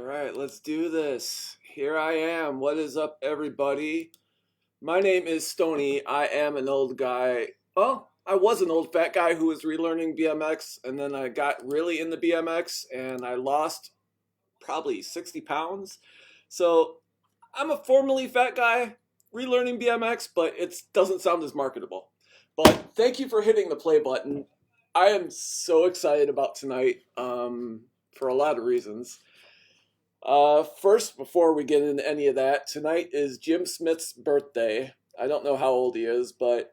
All right, let's do this. Here I am. What is up, everybody? My name is Stony. I am an old guy. Well, I was an old fat guy who was relearning BMX, and then I got really into BMX and I lost probably 60 pounds. So I'm a formerly fat guy relearning BMX, but it doesn't sound as marketable. But thank you for hitting the play button. I am so excited about tonight for a lot of reasons. First, before we get into any of that, tonight is Jim Smith's birthday. I don't know how old he is, but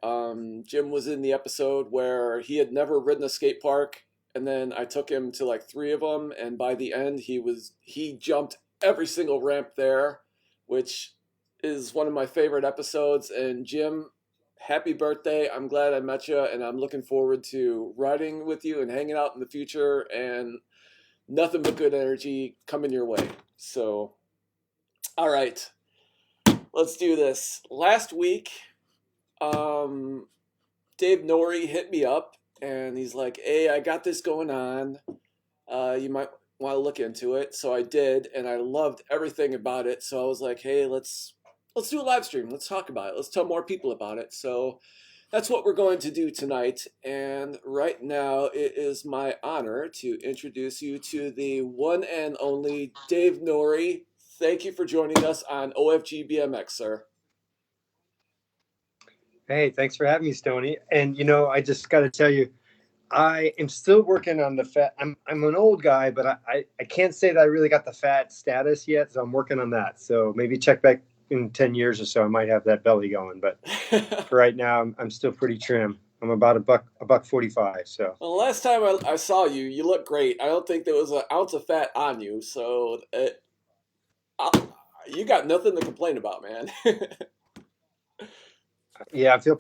Jim was in the episode where he had never ridden a skate park, and then I took him to like three of them, and by the end he jumped every single ramp there, which is one of my favorite episodes. And Jim, happy birthday! I'm glad I met you, and I'm looking forward to riding with you and hanging out in the future. And nothing but good energy coming your way. So, all right, let's do this. Last week, Dave Nourie hit me up, and he's like, "Hey, I got this going on. You might want to look into it." So I did, and I loved everything about it. So I was like, "Hey, let's do a live stream. Let's talk about it. Let's tell more people about it." So that's what we're going to do tonight. And right now, it is my honor to introduce you to the one and only Dave Nourie. Thank you for joining us on OFG BMX, sir. Hey, thanks for having me, Stony. And I just got to tell you, I am still working on the fat. I'm an old guy, but I can't say that I really got the fat status yet. So I'm working on that. So maybe check back in 10 years or so. I might have that belly going. But for right now, I'm still pretty trim. I'm about a buck 45. So Well, last time I saw you, you look great. I don't think there was an ounce of fat on you, so you got nothing to complain about, man. yeah, I'm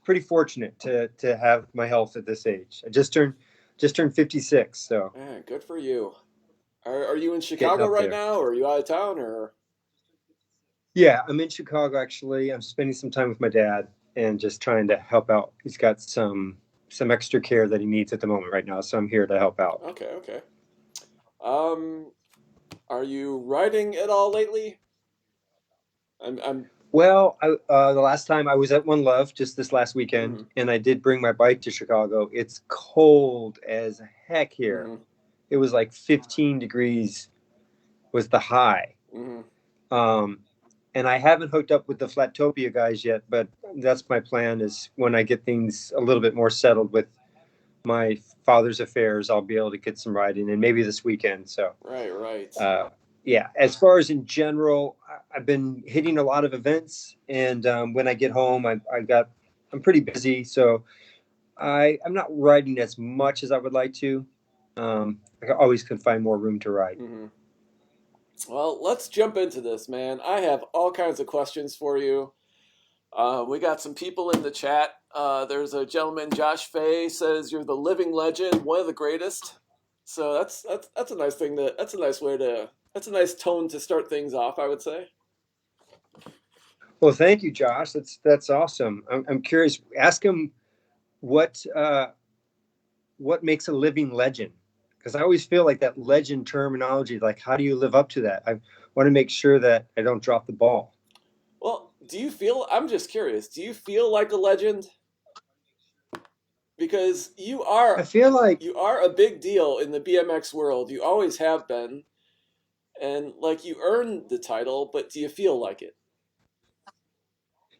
pretty fortunate to have my health at this age. I just turned 56. So Man, good for you. Are you in getting Chicago up right there. now, or are you out of town, or? Yeah, I'm in Chicago actually. I'm spending some time with my dad and just trying to help out. He's got some extra care that he needs at the moment right now, so I'm here to help out. Okay, okay. Um, are you riding at all lately? I'm. Well, the last time I was at One Love just this last weekend, Mhm, and I did bring my bike to Chicago. It's cold as heck here. mhm, It was like 15 degrees was the high. mhm. Um, and I haven't hooked up with the Flatopia guys yet, but that's my plan. Is when I get things a little bit more settled with my father's affairs, I'll be able to get some riding, and maybe this weekend. So, Right, right. uh, yeah. As far as in general, I've been hitting a lot of events, and when I get home, I'm pretty busy, so I'm not riding as much as I would like to. I always can find more room to ride. Mhm. Well, let's jump into this, man. I have all kinds of questions for you. We got some people in the chat. There's a gentleman, Josh Fay, says you're the living legend, one of the greatest. So that's a nice thing to. That's a nice way to. That's a nice tone to start things off, I would say. Well, thank you, Josh. That's awesome. I'm curious. Ask him what uh, what makes a living legend, because I always feel like that legend terminology, like how do you live up to that? I want to make sure that I don't drop the ball. Well, do you feel? I'm just curious. Do you feel like a legend? Because I feel like, you are a big deal in the BMX world. You always have been, and like you earned the title. But do you feel like it?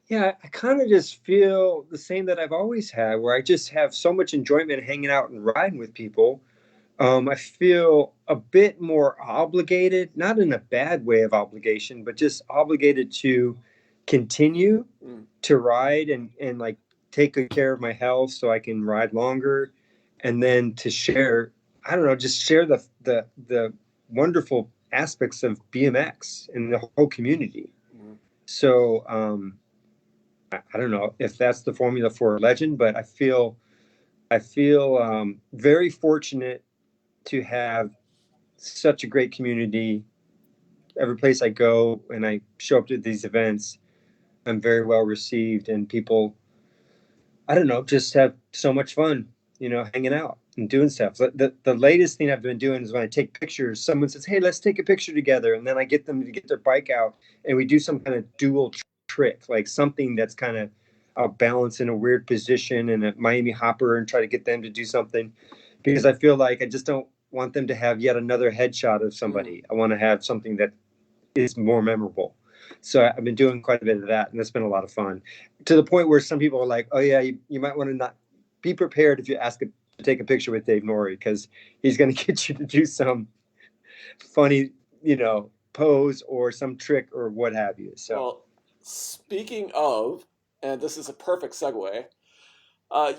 yeah, I kind of just feel the same that I've always had, where I just have so much enjoyment hanging out and riding with people. I feel a bit more obligated, not in a bad way of obligation, but just obligated to continue Mm, to ride and like take good care of my health so I can ride longer, and then to share, I don't know, just share the wonderful aspects of BMX and the whole community. mm, So I don't know if that's the formula for a legend, but I feel very fortunate to have such a great community. Every place I go and I show up to these events, I'm very well received, and people, I don't know, just have so much fun, hanging out. and doing stuff. So the latest thing I've been doing is when I take pictures, someone says, "Hey, let's take a picture together," and then I get them to get their bike out, and we do some kind of dual trick, like something that's kind of a balance in a weird position and a Miami hopper, and try to get them to do something, because I feel like I just don't want them to have yet another headshot of Mm-hmm. somebody. I want to have something that is more memorable. So I've been doing quite a bit of that, and that's been a lot of fun. To the point where some people are like, "Oh yeah, you might want to not be prepared if you ask to take a picture with Dave Nourie, because he's going to get you to do some funny, pose or some trick or what have you." So Well, speaking of, and this is a perfect segue,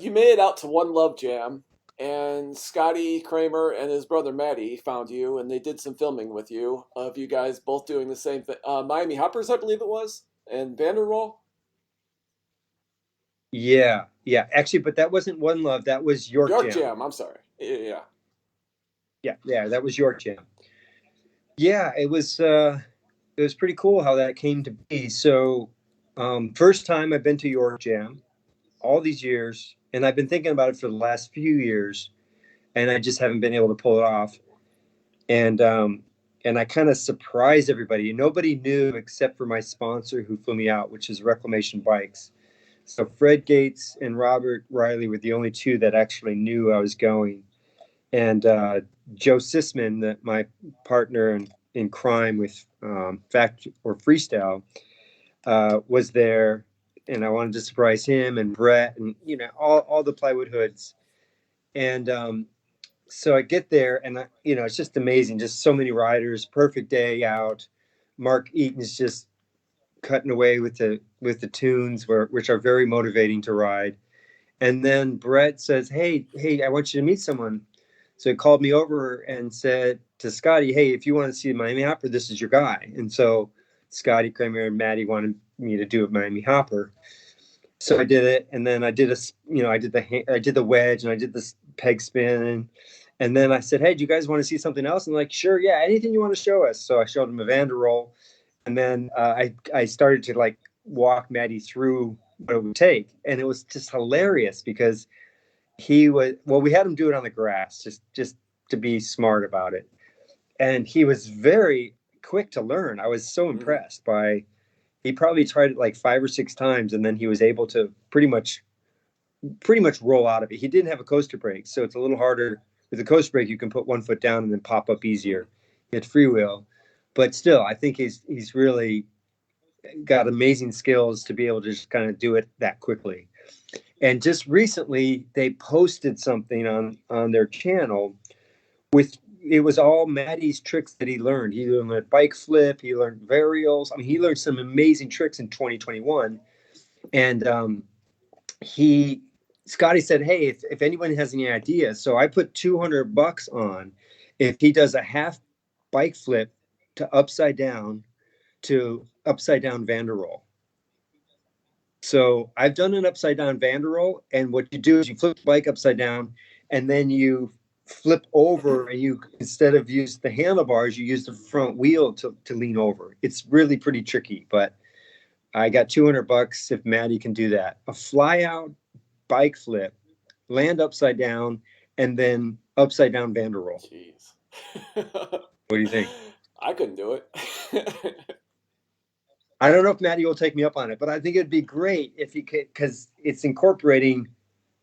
you made it out to One Love Jam, and Scotty Kramer and his brother Matty found you, and they did some filming with you of you guys both doing the same thing. Miami Hoppers, I believe it was, and Vanderroll. yeah, yeah, actually, but that wasn't One Love. That was York York Jam. Jam. I'm sorry. Yeah. Yeah, yeah, that was York Jam. Yeah, it was pretty cool how that came to be. So, first time I've been to York Jam all these years, and I've been thinking about it for the last few years, and I just haven't been able to pull it off. And I kind of surprised everybody. Nobody knew except for my sponsor who flew me out, which is Reclamation Bikes. So Fred Gates and Robert Riley were the only two that actually knew I was going. And Joe Sisman, my partner in crime with Fact or Freestyle, was there, and I wanted to surprise him and Brett and all the plywood hoods. And so I get there, and it's just amazing. Just so many riders, perfect day out. Mark Eaton's just cutting away with the tunes, which are very motivating to ride. And then Brett says, "Hey, I want you to meet someone." So he called me over and said to Scotty, "Hey, if you want to see Miami Hopper, this is your guy." And so Scotty Kramer and Maddie wanted me to do a Miami Hopper. So I did it, and then I did I did the wedge, and I did this peg spin, and then I said, "Hey, do you guys want to see something else?" And they're like, "Sure, yeah, anything you want to show us." So I showed them a Vanderroll, and then I started to like walk Maddie through what it would take, and it was just hilarious because we had him do it on the grass, just to be smart about it, and he was very quick to learn. I was so Mm-hmm. impressed by. He probably tried it like 5 or 6 times, and then he was able to pretty much roll out of it. He didn't have a coaster brake, so it's a little harder. With a coaster brake, you can put one foot down and then pop up Mm-hmm. easier. It's freewheel, but still, I think he's really got amazing skills to be able to just kind of do it that quickly. And just recently, they posted something on their channel with it was all Maddie's tricks that he learned. He learned a bike flip. He learned varials. I mean, he learned some amazing tricks in 2021. And he Scotty said, "Hey, if anyone has any ideas," so I put $200 on if he does a half bike flip to upside down Vanderroll. So I've done an upside down Vanderroll, and what you do is you flip the bike upside down, and then you flip over, and you instead of use the handlebars, you use the front wheel to lean over. It's really pretty tricky, but I got $200 if Maddie can do that. A fly out bike flip, land upside down, and then upside down Vanderroll. Jeez. What do you think? I couldn't do it. I don't know if Maddie will take me up on it, but I think it'd be great if you could, because it's incorporating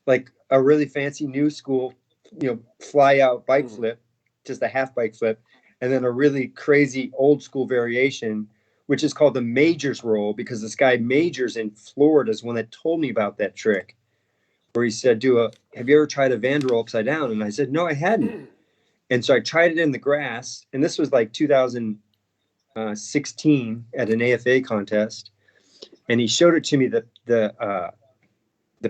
like a really fancy new school, fly out bike Mm-hmm. flip, just a half bike flip, and then a really crazy old school variation, which is called the Majors roll, because this guy Majors in Florida is one that told me about that trick, where he said, have you ever tried a Vanderroll upside down? And I said, no, I hadn't. And so I tried it in the grass, and this was like 2016 at an AFA contest, and he showed it to me the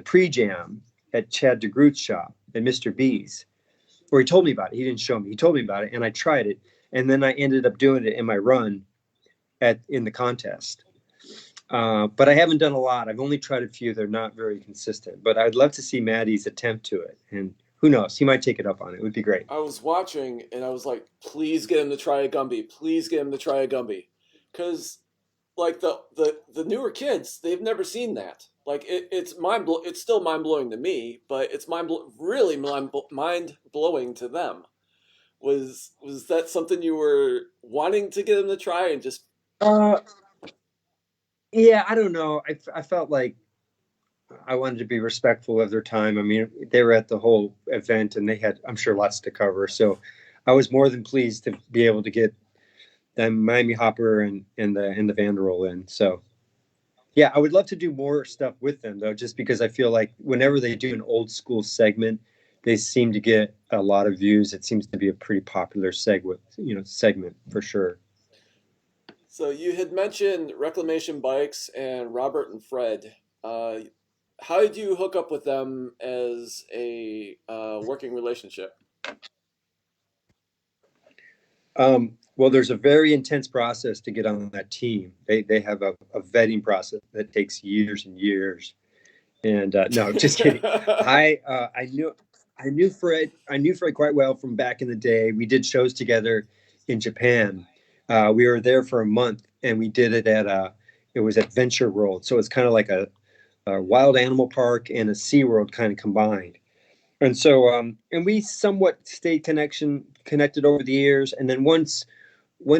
pre-jam at Chad DeGroot's shop at Mr. B's, where he told me about it. He didn't show me. He told me about it, and I tried it, and then I ended up doing it in my run in the contest. But I haven't done a lot. I've only tried a few. They're not very consistent. But I'd love to see Maddie's attempt to it, and who knows? He might take it up on it. It would be great. I was watching and I was like, please get him to try a Gumby. Please get him to try a Gumby. Because, like, the newer kids, they've never seen that. Like it's still mind blowing to me, but it's really mind blowing to them. Was that something you were wanting to get them to try and just Uh, yeah, I don't know. I felt like I wanted to be respectful of their time. I mean, they were at the whole event and they had, I'm sure, lots to cover. So I was more than pleased to be able to get them Miami Hopper and the Vanderroll in. So yeah, I would love to do more stuff with them though, just because I feel like whenever they do an old school segment, they seem to get a lot of views. It seems to be a pretty popular segment for sure. so you had mentioned Reclamation Bikes and Robert and Fred. Uh, how did you hook up with them as a working relationship? Well, there's a very intense process to get on that team. They have a vetting process that takes years and years. And no, just kidding. I knew Fred quite well from back in the day. We did shows together in Japan. We were there for a month, and we did it at it was at Venture World, so it's kind of like a wild animal park and a Sea World kind of combined. And so, and we somewhat stayed connected over the years. And then once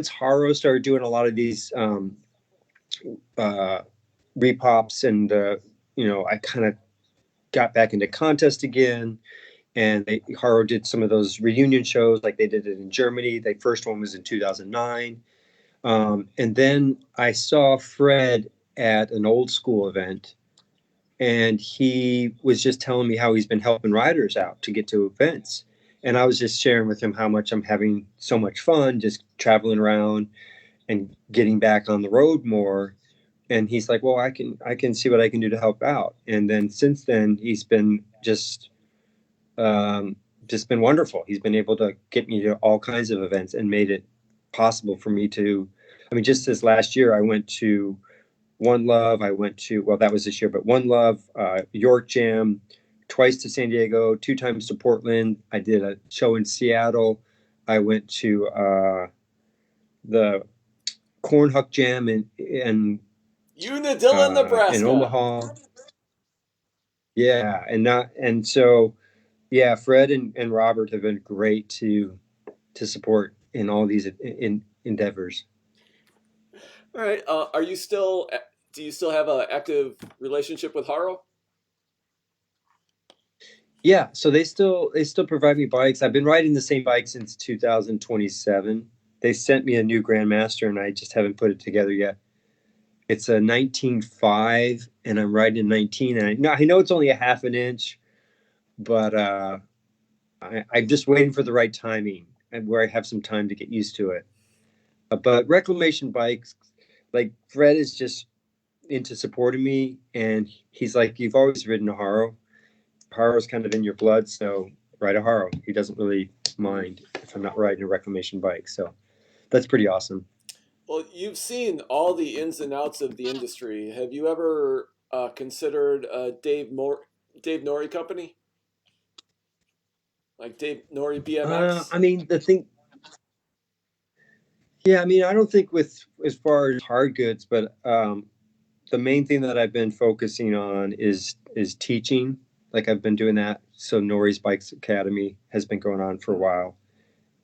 Haro started doing a lot of these uh, repops, and I kind of got back into contest again. And Haro did some of those reunion shows, like they did it in Germany. The first one was in 2009. And then I saw Fred at an old school event, and he was just telling me how he's been helping riders out to get to events. And I was just sharing with him how much I'm having so much fun just traveling around and getting back on the road more. And he's like, well, I can see what I can do to help out. And then since then he's been um, just been wonderful. He's been able to get me to all kinds of events and made it possible for me to. I mean, just this last year, I went to One Love. I went to, well, that was this year, but One Love, York Jam, twice to San Diego, two times to Portland. I did a show in Seattle. I went to the Cornhuck Jam Unadilla, in Nebraska. Omaha. Yeah, and so yeah, Fred and Robert have been great to support in all these endeavors. All right. Are you still? Do you still have an active relationship with Haro? Yeah, so they still provide me bikes. I've been riding the same bike since 2027. They sent me a new Grandmaster, and I just haven't put it together yet. It's a 19.5, and I'm riding a 19. And I know it's only a half an inch, but I'm just waiting for the right timing and where I have some time to get used to it. But reclamation bikes, like Fred is just into supporting me, and he's like, "You've always ridden a Haro. Haro's kind of in your blood, so ride a Haro." He doesn't really mind if I'm not riding a reclamation bike, so that's pretty awesome. Well, you've seen all the ins and outs of the industry. Have you ever considered Dave Nourie company, like Dave Nourie BMX? I mean, yeah, I mean, I don't think with as far as hard goods, but the main thing that I've been focusing on is teaching. Like I've been doing that. So Norrie's Bikes Academy has been going on for a while,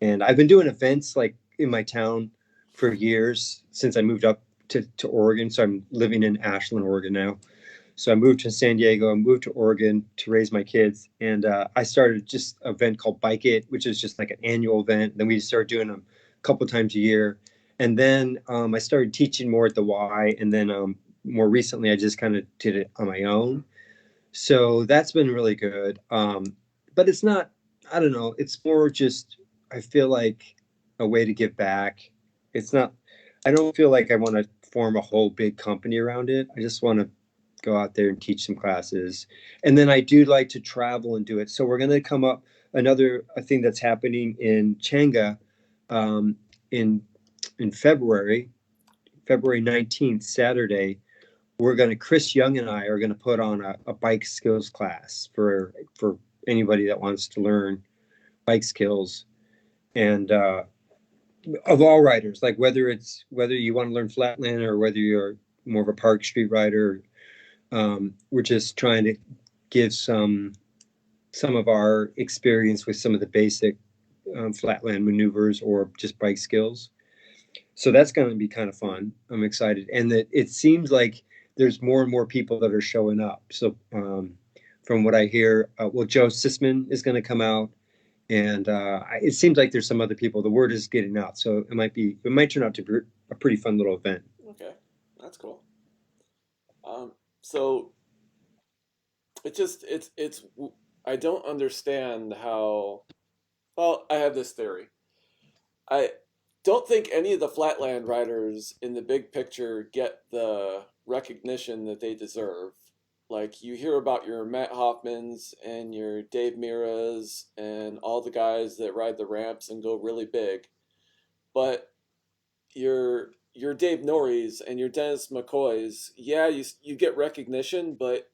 and I've been doing events like in my town for years since I moved up to Oregon. So I'm living in Ashland, Oregon now. So I moved to San Diego, I moved to Oregon to raise my kids, and I started just an event called Bike It, which is just like an annual event. Then we started doing them a couple times a year, and then I started teaching more at the Y, and then more recently I just kind of did it on my own. So that's been really good. But it's not, I don't know, it's more just, I feel like a way to give back. It's not, I don't feel like I want to form a whole big company around it. I just want to go out there and teach some classes. And then I do like to travel and do it. So we're going to come up another thing that's happening in Changa um, in February 19th, Saturday. We're going to Chris Young and I are going to put on a bike skills class for anybody that wants to learn bike skills, and of all riders, like whether you want to learn flatland or whether you're more of a park street rider. We're just trying to give some of our experience with some of the basic flatland maneuvers or just bike skills. So that's going to be kind of fun. I'm excited, and that it seems like there's more and more people that are showing up. So from what I hear, well, Joe Sisman is going to come out, and it seems like there's some other people. The word is getting out, so it might turn out to be a pretty fun little event. Okay, that's cool. So it's I don't understand how. Well, I have this theory. I don't think any of the flatland riders in the big picture get the recognition that they deserve. Like you hear about your Matt Hoffmans and your Dave Miras and all the guys that ride the ramps and go really big, but your Dave Norries and your Dennis McCoys, yeah, you get recognition, but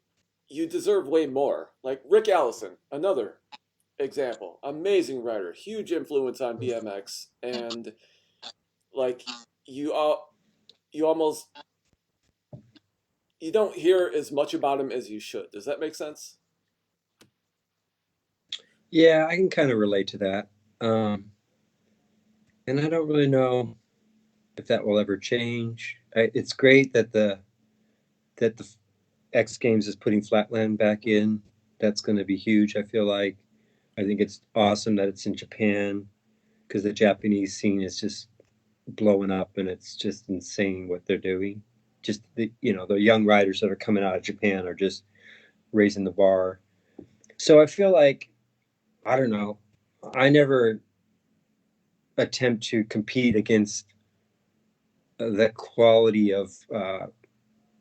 you deserve way more. Like Rick Allison, another example, amazing rider, huge influence on BMX, and like you all you almost you don't hear as much about him as you should. Does that make sense? Yeah, I can kind of relate to that, and I don't really know if that will ever change. It's great that the X Games is putting Flatland back in. That's going to be huge. I feel like I think it's awesome that it's in Japan because the Japanese scene is just blowing up and it's just insane what they're doing. Just the young riders that are coming out of Japan are just raising the bar. So I feel like I don't know. I never attempt to compete against the quality of I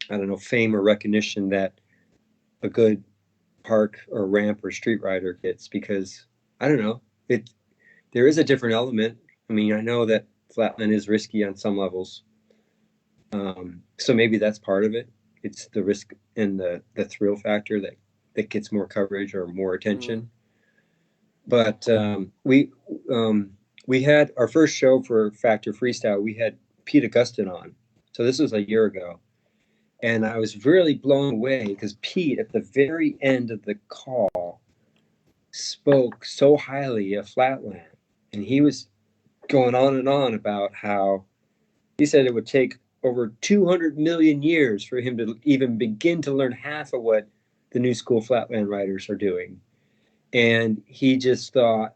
don't know fame or recognition that a good park or ramp or street rider gets because I don't know it. There is a different element. I mean, I know that flatland is risky on some levels, so maybe that's part of it. It's the risk and the thrill factor that gets more coverage or more Mm. attention. But um, we had our first show for Factor Freestyle. We had Pete Augustin on, so this was a year ago, and I was really blown away because Pete at the very end of the call spoke so highly of Flatland, and he was going on and on about how he said it would take over 200 million years for him to even begin to learn half of what the new school Flatland riders are doing. And he just thought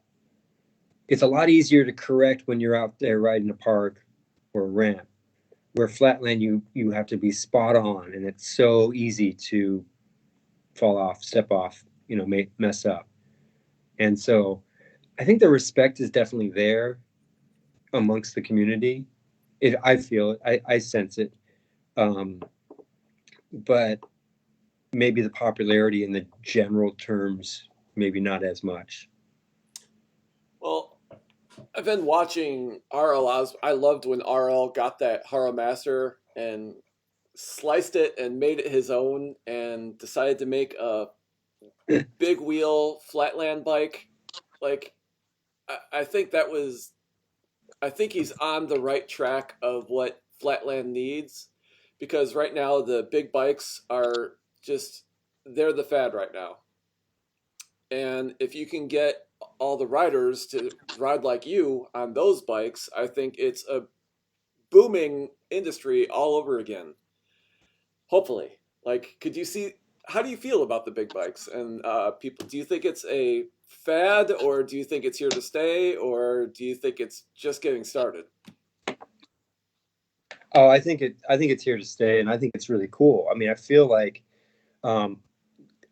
it's a lot easier to correct when you're out there riding a park or a ramp. Where Flatland, you have to be spot on, and it's so easy to fall off, step off, mess up. And so I think the respect is definitely there amongst the community. I feel it, I sense it, um, but maybe the popularity in the general terms, maybe not as much. Well, I've been watching RL. I loved when RL got that Hara Master and sliced it and made it his own and decided to make a big wheel flatland bike. Like I think that was I think he's on the right track of what flatland needs because right now the big bikes are just they're the fad right now. And if you can get all the riders to ride like you on those bikes, I think it's a booming industry all over again. Hopefully. Like, could you see how do you feel about the big bikes and people? Do you think it's a fad, or do you think it's here to stay, or do you think it's just getting started? Oh, I think it's here to stay, and I think it's really cool. I mean, I feel like um,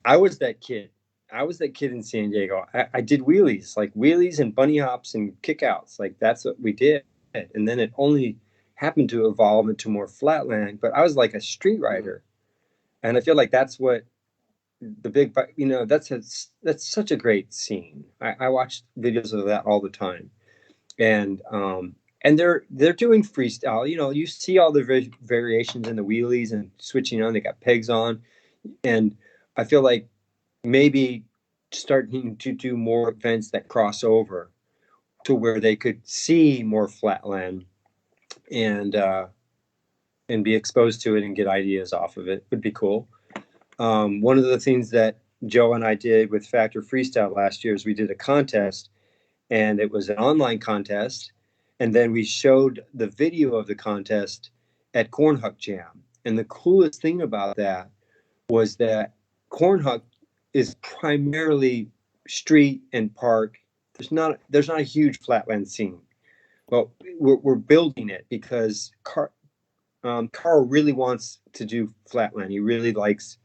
I was that kid. I was that kid in San Diego. I did wheelies, like wheelies and bunny hops and kickouts. Like that's what we did. And then it only happened to evolve into more flatland. But I was like a street Mm. rider, and I feel like that's what the big. That's such a great scene. I watch videos of that all the time, and they're doing freestyle. You see all the variations in the wheelies and switching on. They got pegs on, and I feel like maybe starting to do more events that cross over to where they could see more flatland and uh, and be exposed to it and get ideas off of it would be cool. One of the things that Joe and I did with Factor Freestyle last year is we did a contest, and it was an online contest. And then we showed the video of the contest at Cornhuck Jam. And the coolest thing about that was that Cornhuck is primarily street and park. There's not a huge flatland scene. Well, we're building it because Carl really wants to do flatland. He really likes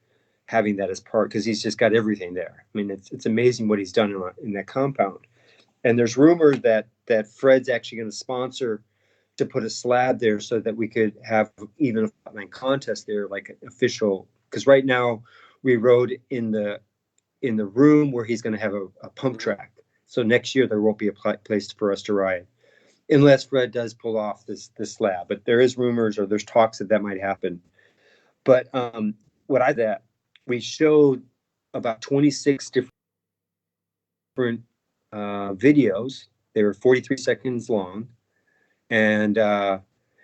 having that as part because he's just got everything there. I mean, it's amazing what he's done in that compound. And there's rumors that Fred's actually going to sponsor to put a slab there so that we could have even a flatland contest there, like an official. Because right now we rode in the room where he's going to have a pump track. So next year there won't be a place for us to ride unless Fred does pull off this slab. But there is rumors or there's talks that might happen. But what I that we showed about 26 different videos. They were 43 seconds long, and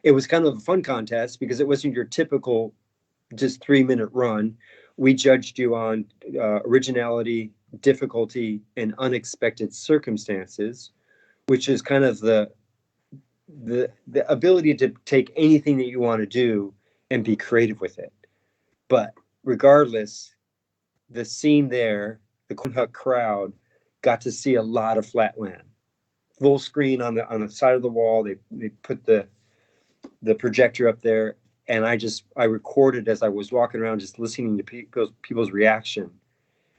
it was kind of a fun contest because it wasn't your typical just 3-minute run. We judged you on originality, difficulty, and unexpected circumstances, which is kind of the ability to take anything that you want to do and be creative with it. But regardless, the scene there, the Cornhuck crowd got to see a lot of flatland. Full screen on the side of the wall. They put the projector up there, and I recorded as I was walking around, just listening to people's reaction,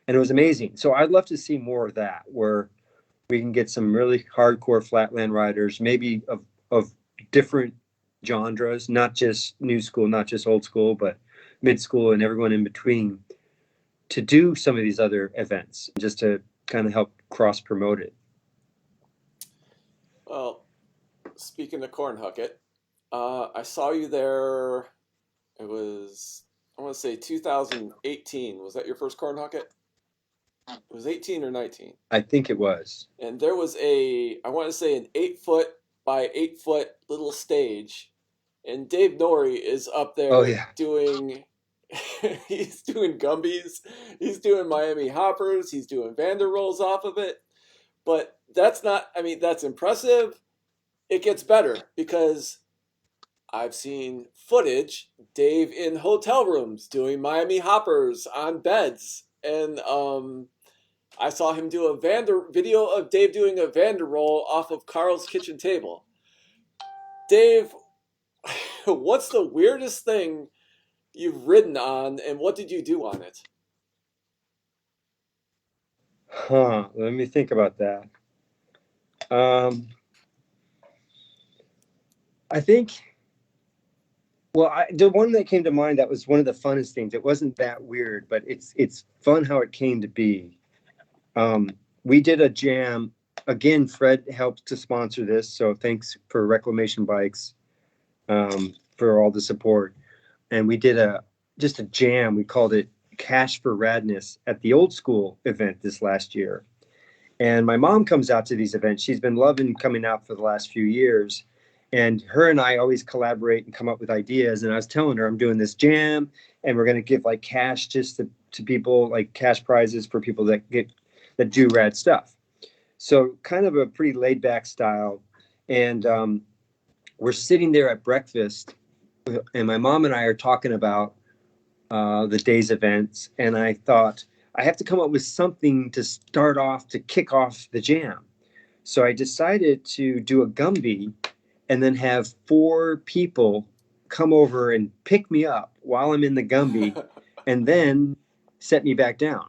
and it was amazing. So I'd love to see more of that, where we can get some really hardcore flatland riders, maybe of different genres, not just new school, not just old school, but mid school and everyone in between, to do some of these other events, just to kind of help cross promote it. Well, speaking of Cornhucket, I saw you there. It was, I want to say 2018. Was that your first Cornhucket? It was 18 or 19. I think it was. And there was I want to say an 8 foot by 8 foot little stage. And Dave Nourie is up Oh there yeah. doing, he's doing Gumbies, he's doing Miami Hoppers, he's doing Vander Rolls off of it. But that's not, I mean, that's impressive. It gets better because I've seen footage, Dave in hotel rooms doing Miami Hoppers on beds. And I saw him do a video of Dave doing a Vander Roll off of Carl's kitchen table. Dave, what's the weirdest thing you've ridden on, and what did you do on it? Let me think about that. I think, well, the one that came to mind that was one of the funnest things. It wasn't that weird, but it's fun how it came to be. We did a jam. Again, Fred helped to sponsor this, so thanks for Reclamation Bikes for all the support. And we did just a jam. We called it Cash for Radness at the Old School event this last year. And my mom comes out to these events. She's been loving coming out for the last few years. And her and I always collaborate and come up with ideas. And I was telling her I'm doing this jam, and we're going to give like cash just to people, like cash prizes for people that do rad stuff. So kind of a pretty laid back style. And we're sitting there at breakfast, and my mom and I are talking about the day's events. And I thought, I have to come up with something to start off, to kick off the jam. So I decided to do a Gumby and then have 4 people come over and pick me up while I'm in the Gumby and then set me back down.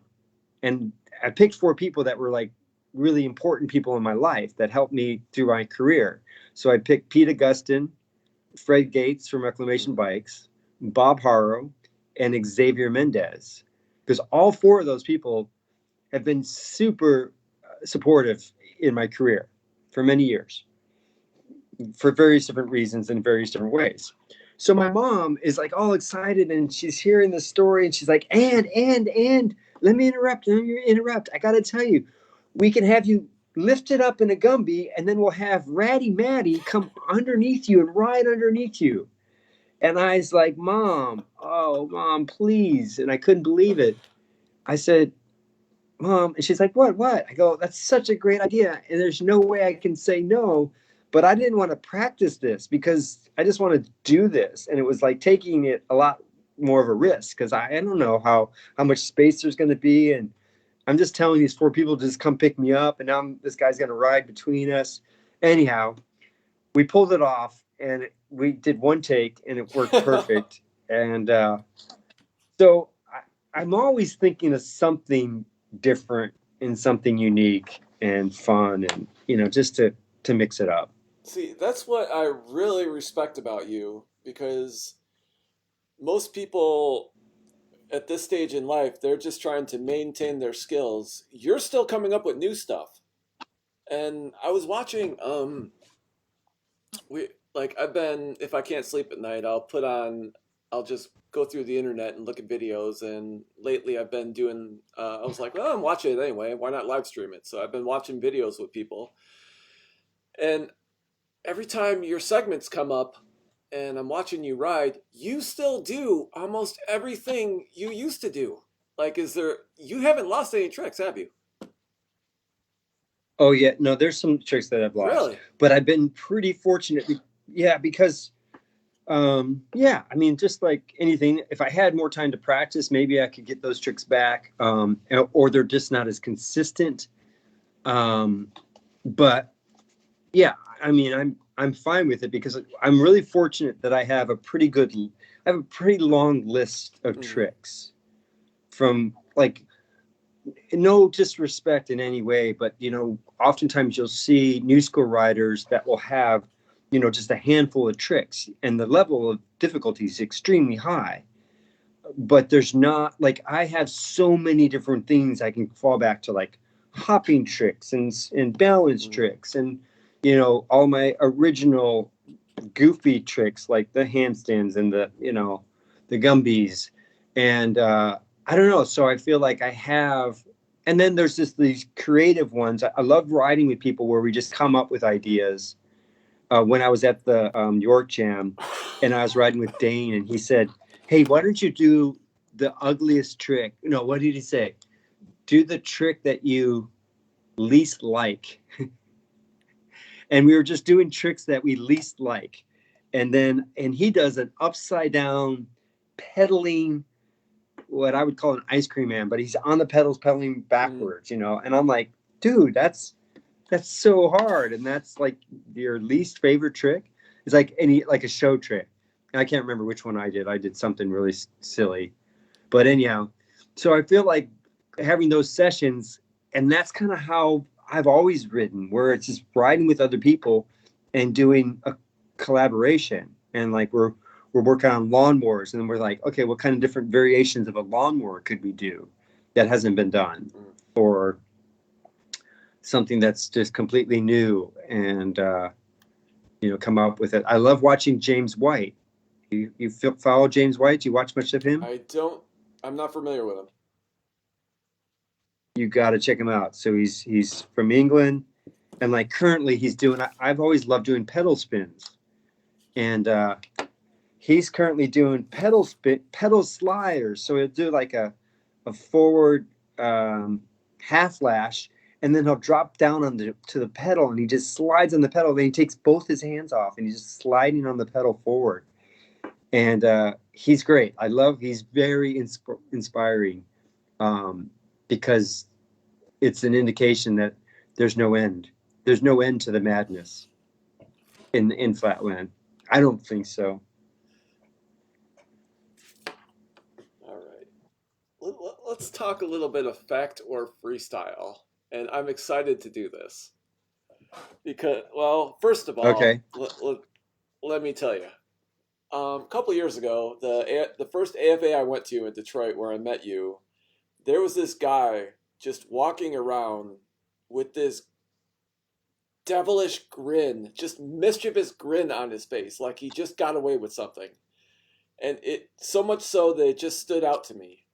And I picked 4 people that were like really important people in my life that helped me through my career. So I picked Pete Augustin, Fred Gates from Reclamation Bikes, Bob Harrow, and Xavier Mendez. Because all 4 of those people have been super supportive in my career for many years, for various different reasons in various different ways. So my mom is like all excited, and she's hearing the story, and she's like, and let me interrupt. I got to tell you, we can have you lift it up in a Gumby, and then we'll have Ratty Matty come underneath you and ride underneath you. And I was like, Mom, "Oh, Mom, please." And I couldn't believe it. I said, "Mom," and she's like, "What?" I go, "That's such a great idea. And there's no way I can say no." But I didn't want to practice this because I just want to do this. And it was like taking it a lot more of a risk because I don't know how much space there's going to be. And I'm just telling these four people to just come pick me up. And now this guy's going to ride between us. Anyhow, we pulled it off and we did one take and it worked perfect. And so I'm always thinking of something different and something unique and fun and, just to mix it up. See, that's what I really respect about you because most people at this stage in life, they're just trying to maintain their skills. You're still coming up with new stuff. And I was watching we like I've been if I can't sleep at night, I'll just go through the internet and look at videos and lately I've been doing I was like, well, I'm watching it anyway, why not live stream it? So I've been watching videos with people and every time your segments come up and I'm watching you ride, you still do almost everything you used to do. Like, you haven't lost any tricks, have you? Oh yeah, no, there's some tricks that I've lost, Really? but I've been pretty fortunate. Yeah, because yeah, I mean, just like anything, if I had more time to practice, maybe I could get those tricks back, or they're just not as consistent. Um, but yeah, I mean, I'm fine with it because I'm really fortunate that I have a pretty long list of Mm. tricks from like no disrespect in any way, but oftentimes you'll see new school riders that will have, just a handful of tricks, and the level of difficulty is extremely high. But there's not like I have so many different things I can fall back to, like hopping tricks and balance Mm. tricks, and all my original goofy tricks like the handstands and the gumbies, and I don't know. So I feel like I have, and then there's just these creative ones. I love riding with people where we just come up with ideas. When I was at the York Jam, and I was riding with Dane, and he said, "Hey, why don't you do the ugliest trick?" No, what did he say? Do the trick that you least like. And we were just doing tricks that we least like. And he does an upside down pedaling, what I would call an ice cream man, but he's on the pedals pedaling Mm. backwards, and I'm like, dude, that's so hard. And that's like your least favorite trick. It's like like a show trick. I can't remember which one I did. I did something really silly. But anyhow, so I feel like having those sessions, and that's kind of how I've always ridden, where it's just riding with other people and doing a collaboration. And like we're working on lawnmowers, and then we're like, okay, what kind of different variations of a lawnmower could we do that hasn't been done, Mm. or something that's just completely new, and come up with it. I love watching James White. You follow James White? Do you watch much of him? I don't. I'm not familiar with them. You got to check him out. So he's from England, and like currently he's doing. I've always loved doing pedal spins, and he's currently doing pedal sliders. So he'll do like a forward half lash, and then he'll drop down to the pedal, and he just slides on the pedal. Then he takes both his hands off, and he's just sliding on the pedal forward. And he's great. He's very inspiring, because it's an indication that there's no end. There's no end to the madness in Flatland. I don't think so. All right. Let's talk a little bit of fact or freestyle. And I'm excited to do this because, well, first of all, Okay. let me tell you. A couple years ago, the first AFA I went to in Detroit, where I met you, there was this guy just walking around with this devilish grin, just mischievous grin on his face, like he just got away with something. And it so much so that it just stood out to me.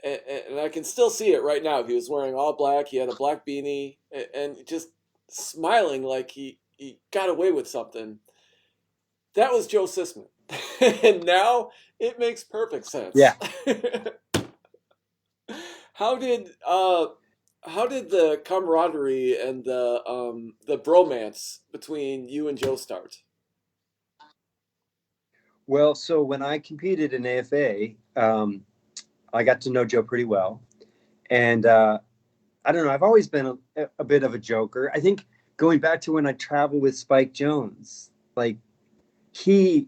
And I can still see it right now. He was wearing all black. He had a black beanie and just smiling like he got away with something. That was Joe Sisman. And now it makes perfect Yeah. sense. How did the camaraderie and the bromance between you and Joe start? Well, so when I competed in AFA, I got to know Joe pretty well, and I don't know. I've always been a bit of a joker. I think going back to when I traveled with Spike Jones, like he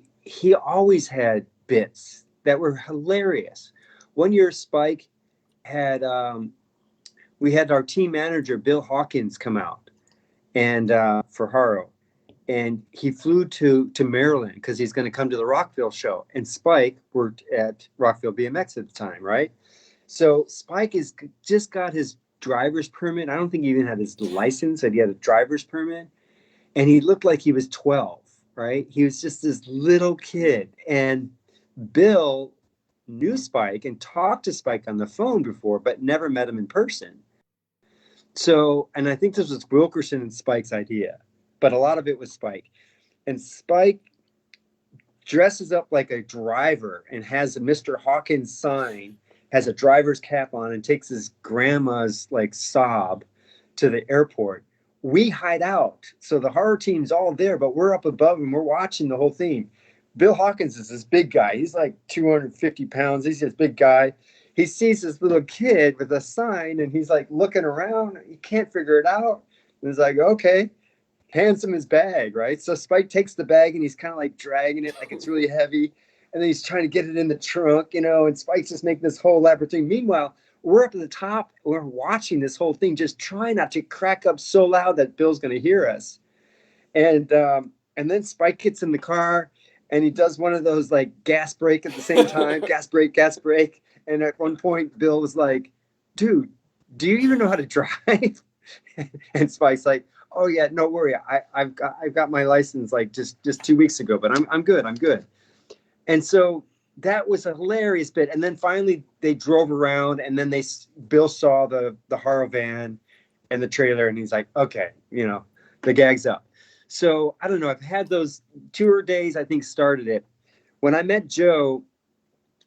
always had bits that were hilarious. One year, Spike had we had our team manager Bill Hawkins come out and for Haro, and he flew to Maryland because he's going to come to the Rockville show. And Spike worked at Rockville BMX at the time, right? So Spike is just got his driver's permit. I don't think he even had his license, but he had a driver's permit, and he looked like he was 12, right? He was just this little kid, and Bill knew Spike and talked to Spike on the phone before, but never met him in person. So, and I think this was Wilkerson and Spike's idea, but a lot of it was Spike. And Spike dresses up like a driver and has a Mr. Hawkins sign, has a driver's cap on, and takes his grandma's like Saab to the airport. We hide out. So the horror team's all there, but we're up above and we're watching the whole thing. Bill Hawkins is this big guy. He's like 250 pounds. He's this big guy. He sees this little kid with a sign and he's like looking around. He can't figure it out. And he's like, okay, hands him his bag, right? So Spike takes the bag and he's kind of like dragging it like it's really heavy. And then he's trying to get it in the trunk, and Spike's just making this whole elaborate thing. Meanwhile, we're up at the top. We're watching this whole thing, just trying not to crack up so loud that Bill's going to hear us. And then Spike gets in the car and he does one of those like gas brake at the same time, gas brake, gas brake. And at one point, Bill was like, "Dude, do you even know how to drive?" And Spike's like, "Oh yeah, no worry. I've got my license like just 2 weeks ago, but I'm good. I'm good." And so that was a hilarious bit. And then finally they drove around, and then Bill saw the horror van and the trailer, and he's like, "Okay, the gag's up." So I don't know. I've had those tour days. I think started it. When I met Joe,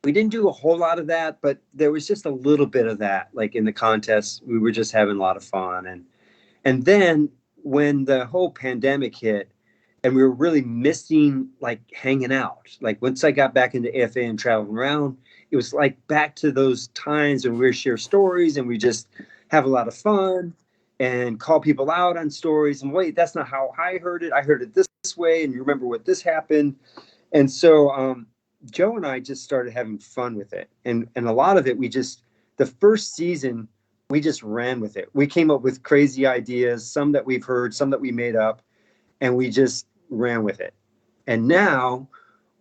we didn't do a whole lot of that, but there was just a little bit of that. Like in the contest, we were just having a lot of fun, and then when the whole pandemic hit and we were really missing like hanging out, like once I got back into AFA and traveling around, it was like back to those times when we share stories and we just have a lot of fun and call people out on stories. And wait, that's not how I heard it. I heard it this way. And you remember what this happened. And so Joe and I just started having fun with it. And a lot of it, the first season, we just ran with it. We came up with crazy ideas, some that we've heard, some that we made up, and we just ran with it. And now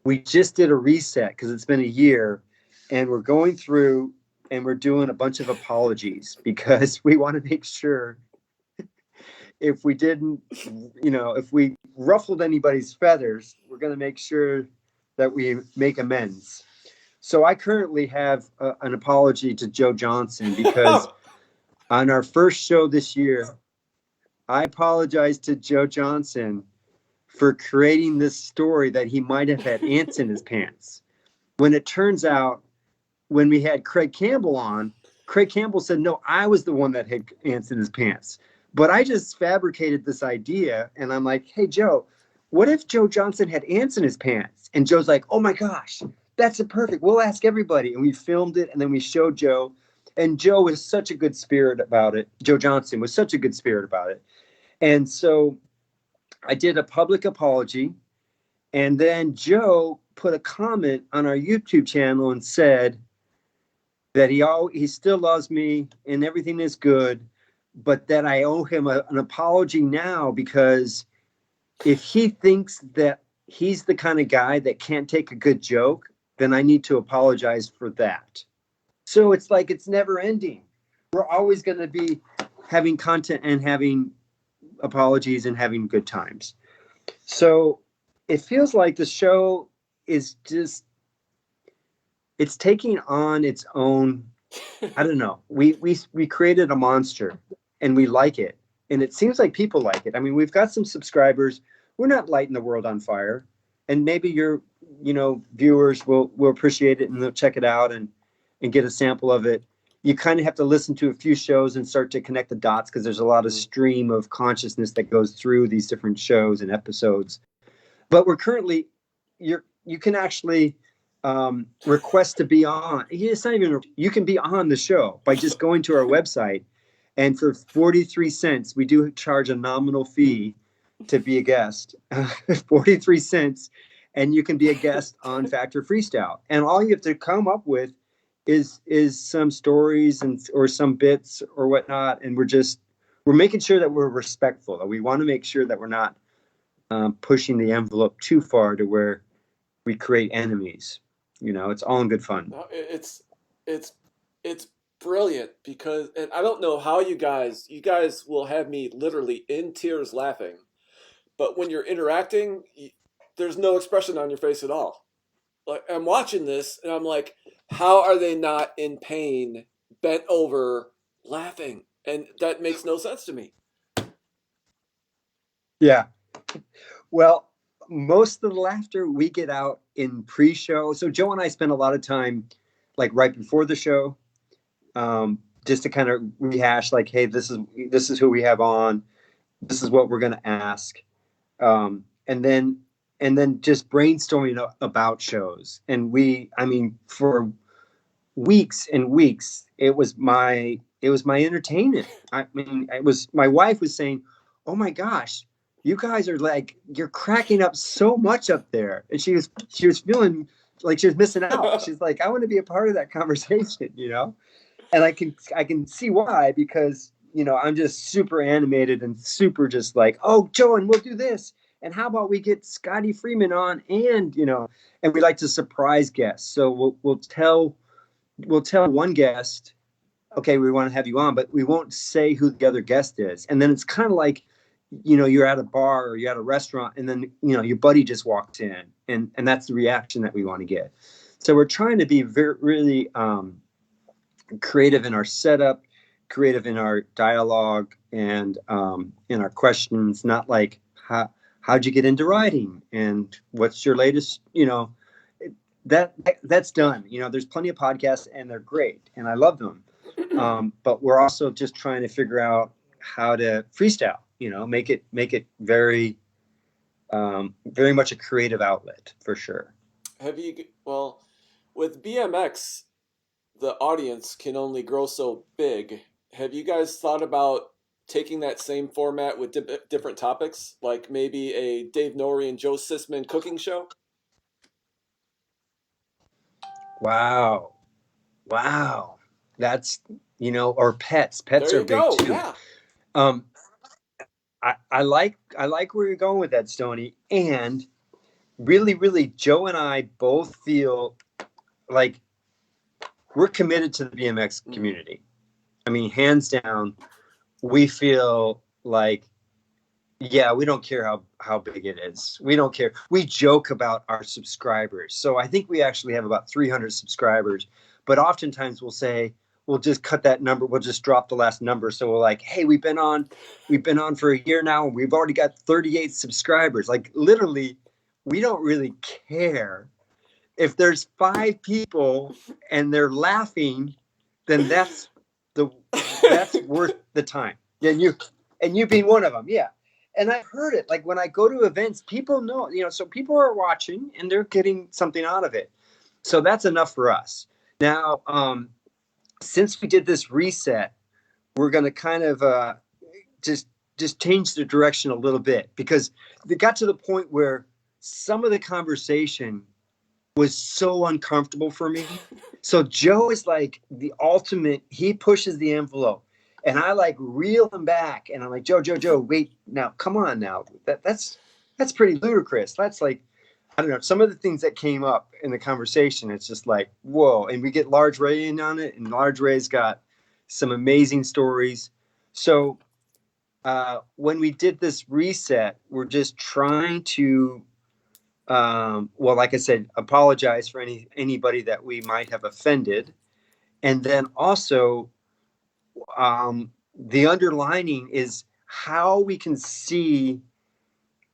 we just did a reset because it's been a year, and we're going through and we're doing a bunch of apologies because we want to make sure if we didn't, if we ruffled anybody's feathers, we're going to make sure that we make amends. So I currently have an apology to Joe Johnson because on our first show this year, I apologize to Joe Johnson for creating this story that he might have had ants in his pants. When it turns out, when we had Craig Campbell on, Craig Campbell said, "No, I was the one that had ants in his pants." But I just fabricated this idea, and I'm like, "Hey, Joe, what if Joe Johnson had ants in his pants?" And Joe's like, "Oh my gosh, that's perfect. We'll ask everybody." And we filmed it, and then we showed Joe. And Joe was such a good spirit about it. Joe Johnson was such a good spirit about it. And so I did a public apology. And then Joe put a comment on our YouTube channel and said that he still loves me and everything is good, but that I owe him an apology now because if he thinks that he's the kind of guy that can't take a good joke, then I need to apologize for that. So it's like it's never ending. We're always going to be having content and having apologies and having good times. So it feels like the show is just, it's taking on its own. I don't know. We created a monster and we like it. And it seems like people like it. I mean, we've got some subscribers. We're not lighting the world on fire. And maybe viewers will appreciate it and they'll check it out and get a sample of it. You kind of have to listen to a few shows and start to connect the dots because there's a lot of stream of consciousness that goes through these different shows and episodes. But we're currently, you can actually request to be on. It's not even, you can be on the show by just going to our website. And for 43 cents, we do charge a nominal fee to be a guest, 43 cents. And you can be a guest on Factor Freestyle. And all you have to come up with is some stories or some bits or whatnot. And we're making sure that we're respectful. We want to make sure that we're not pushing the envelope too far to where we create enemies. It's all in good fun. No, it's brilliant because, and I don't know how you guys will have me literally in tears laughing, but when you're interacting, there's no expression on your face at all. Like I'm watching this and I'm like, how are they not in pain, bent over, laughing? And that makes no sense to me. Yeah. Well, most of the laughter we get out in pre-show. So Joe and I spend a lot of time like right before the show, just to kind of rehash like, hey, this is who we have on. This is what we're going to ask. And then just brainstorming about shows. And for weeks and weeks, it was my entertainment. My wife was saying, oh my gosh, you guys are like, you're cracking up so much up there. And she was feeling like she was missing out. She's like, I want to be a part of that conversation, and I can see why, because, I'm just super animated and super just like, oh, Joe, and we'll do this. And how about we get Scotty Freeman on and we like to surprise guests. So we'll tell one guest, okay, we want to have you on, but we won't say who the other guest is. And then it's kind of like, you're at a bar or you're at a restaurant and then, your buddy just walked in and that's the reaction that we want to get. So we're trying to be really creative in our setup, creative in our dialogue and in our questions, not like, how'd you get into writing and what's your latest, that's done. There's plenty of podcasts and they're great and I love them. But we're also just trying to figure out how to freestyle, make it very, very much a creative outlet for sure. Well, with BMX, the audience can only grow so big. Have you guys thought about taking that same format with different topics, like maybe a Dave Nourie and Joe Sisman cooking show? Wow. That's, or pets. Pets There are you big go. too. Yeah. Um, I like where you're going with that, Stony. And really, really, Joe and I both feel like we're committed to the BMX community. I mean, hands down, we feel like, yeah, we don't care how big it is. We don't care. We joke about our subscribers. So I think we actually have about 300 subscribers. But oftentimes we'll just cut that number. We'll just drop the last number. So we're like, hey, we've been on for a year now. And we've already got 38 subscribers. Like literally, we don't really care. If there's 5 people and they're laughing, then that's worth the time. And you being one of them. Yeah. And I've heard it, like when I go to events, people know, so people are watching and they're getting something out of it. So that's enough for us. Now, since we did this reset, we're going to kind of just change the direction a little bit because it got to the point where some of the conversation was so uncomfortable for me. So Joe is like the ultimate, he pushes the envelope. And I like reel him back, and I'm like, Joe, wait, now, come on, now, that's pretty ludicrous. That's like, I don't know, some of the things that came up in the conversation. It's just like, whoa! And we get Large Ray in on it, and Large Ray's got some amazing stories. So when we did this reset, we're just trying to, well, like I said, apologize for anybody that we might have offended, and then also. The underlining is how we can see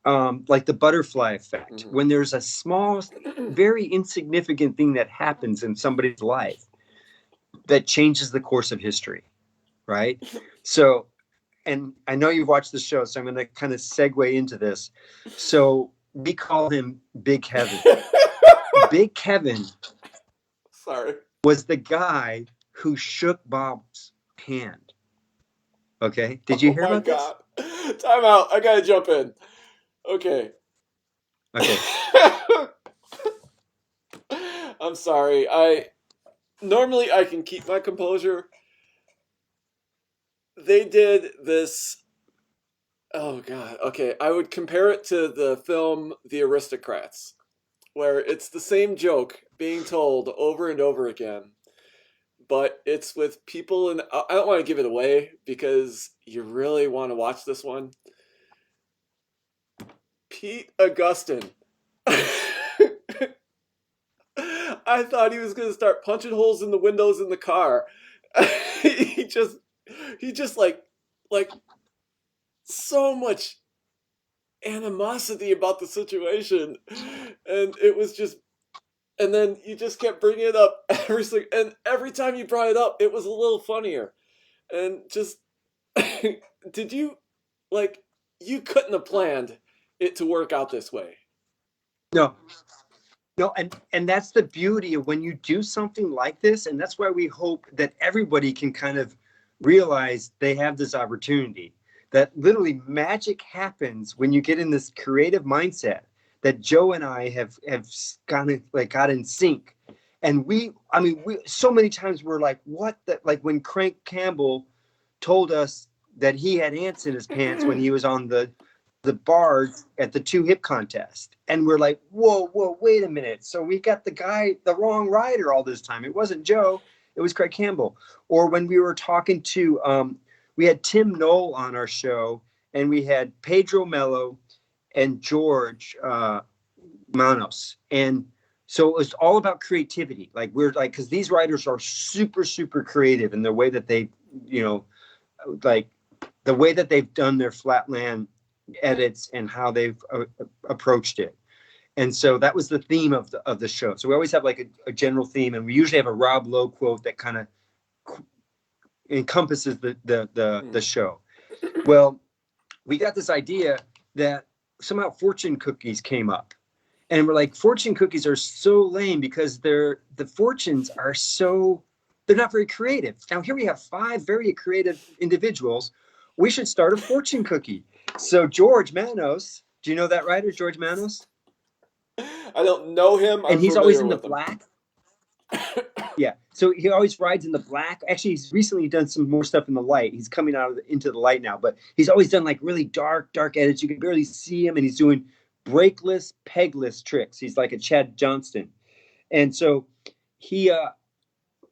like the butterfly effect, Mhm. when there's a small, very insignificant thing that happens in somebody's life that changes the course of history, right? So, and I know you've watched the show, so I'm going to kind of segue into this. So we call him Big Kevin. Big Kevin Sorry. was the guy who shook Bob's hand. Okay, did you Oh hear my about this? God. Time out. I gotta jump in. Okay. Okay. I'm sorry. I normally I can keep my composure. They did this. Oh God. Okay, I would compare it to the film The Aristocrats, where it's the same joke being told over and over again, but it's with people, and I don't want to give it away because you really want to watch this one. Pete Augustine. I thought he was gonna start punching holes in the windows in the car. he just he just like so much animosity about the situation, and it was just, and then you just kept bringing it up and every time you brought it up it was a little funnier, and just did you, like, you couldn't have planned it to work out this way. No, no, and that's the beauty of when you do something like this, and that's why we hope that everybody can kind of realize they have this opportunity. That literally magic happens when you get in this creative mindset that Joe and I have kind of like got in sync. And I mean, we so many times we're like, what the, like when Crank Campbell told us that he had ants in his pants when he was on the bar at the two hip contest. And we're like, whoa, wait a minute. So we got the wrong rider all this time. It wasn't Joe, it was Craig Campbell. Or when we were talking to, we had Tim Knoll on our show, and we had Pedro Mello and George Manos. And so it was all about creativity. Like we're like, because these writers are super creative in the way that they, you know, like the way that they've done their Flatland edits and how they've approached it. And so that was the theme of the show. So we always have like a general theme, and we usually have a Rob Lowe quote that kind of encompasses the Hmm. show. Well, we got this idea that somehow fortune cookies came up, and we're like, fortune cookies are so lame because the fortunes are so, they're not very creative. Now here we have five very creative individuals. We should start a fortune cookie. So George Manos, do you know that writer, George Manos? I don't know him. And I'm he's always familiar in the with him. black. Yeah. So he always rides in the black. Actually, he's recently done some more stuff in the light. He's coming out into the light now, but he's always done like really dark edits. You can barely see him, and he's doing brakeless, pegless tricks. He's like a Chad Johnston. And so he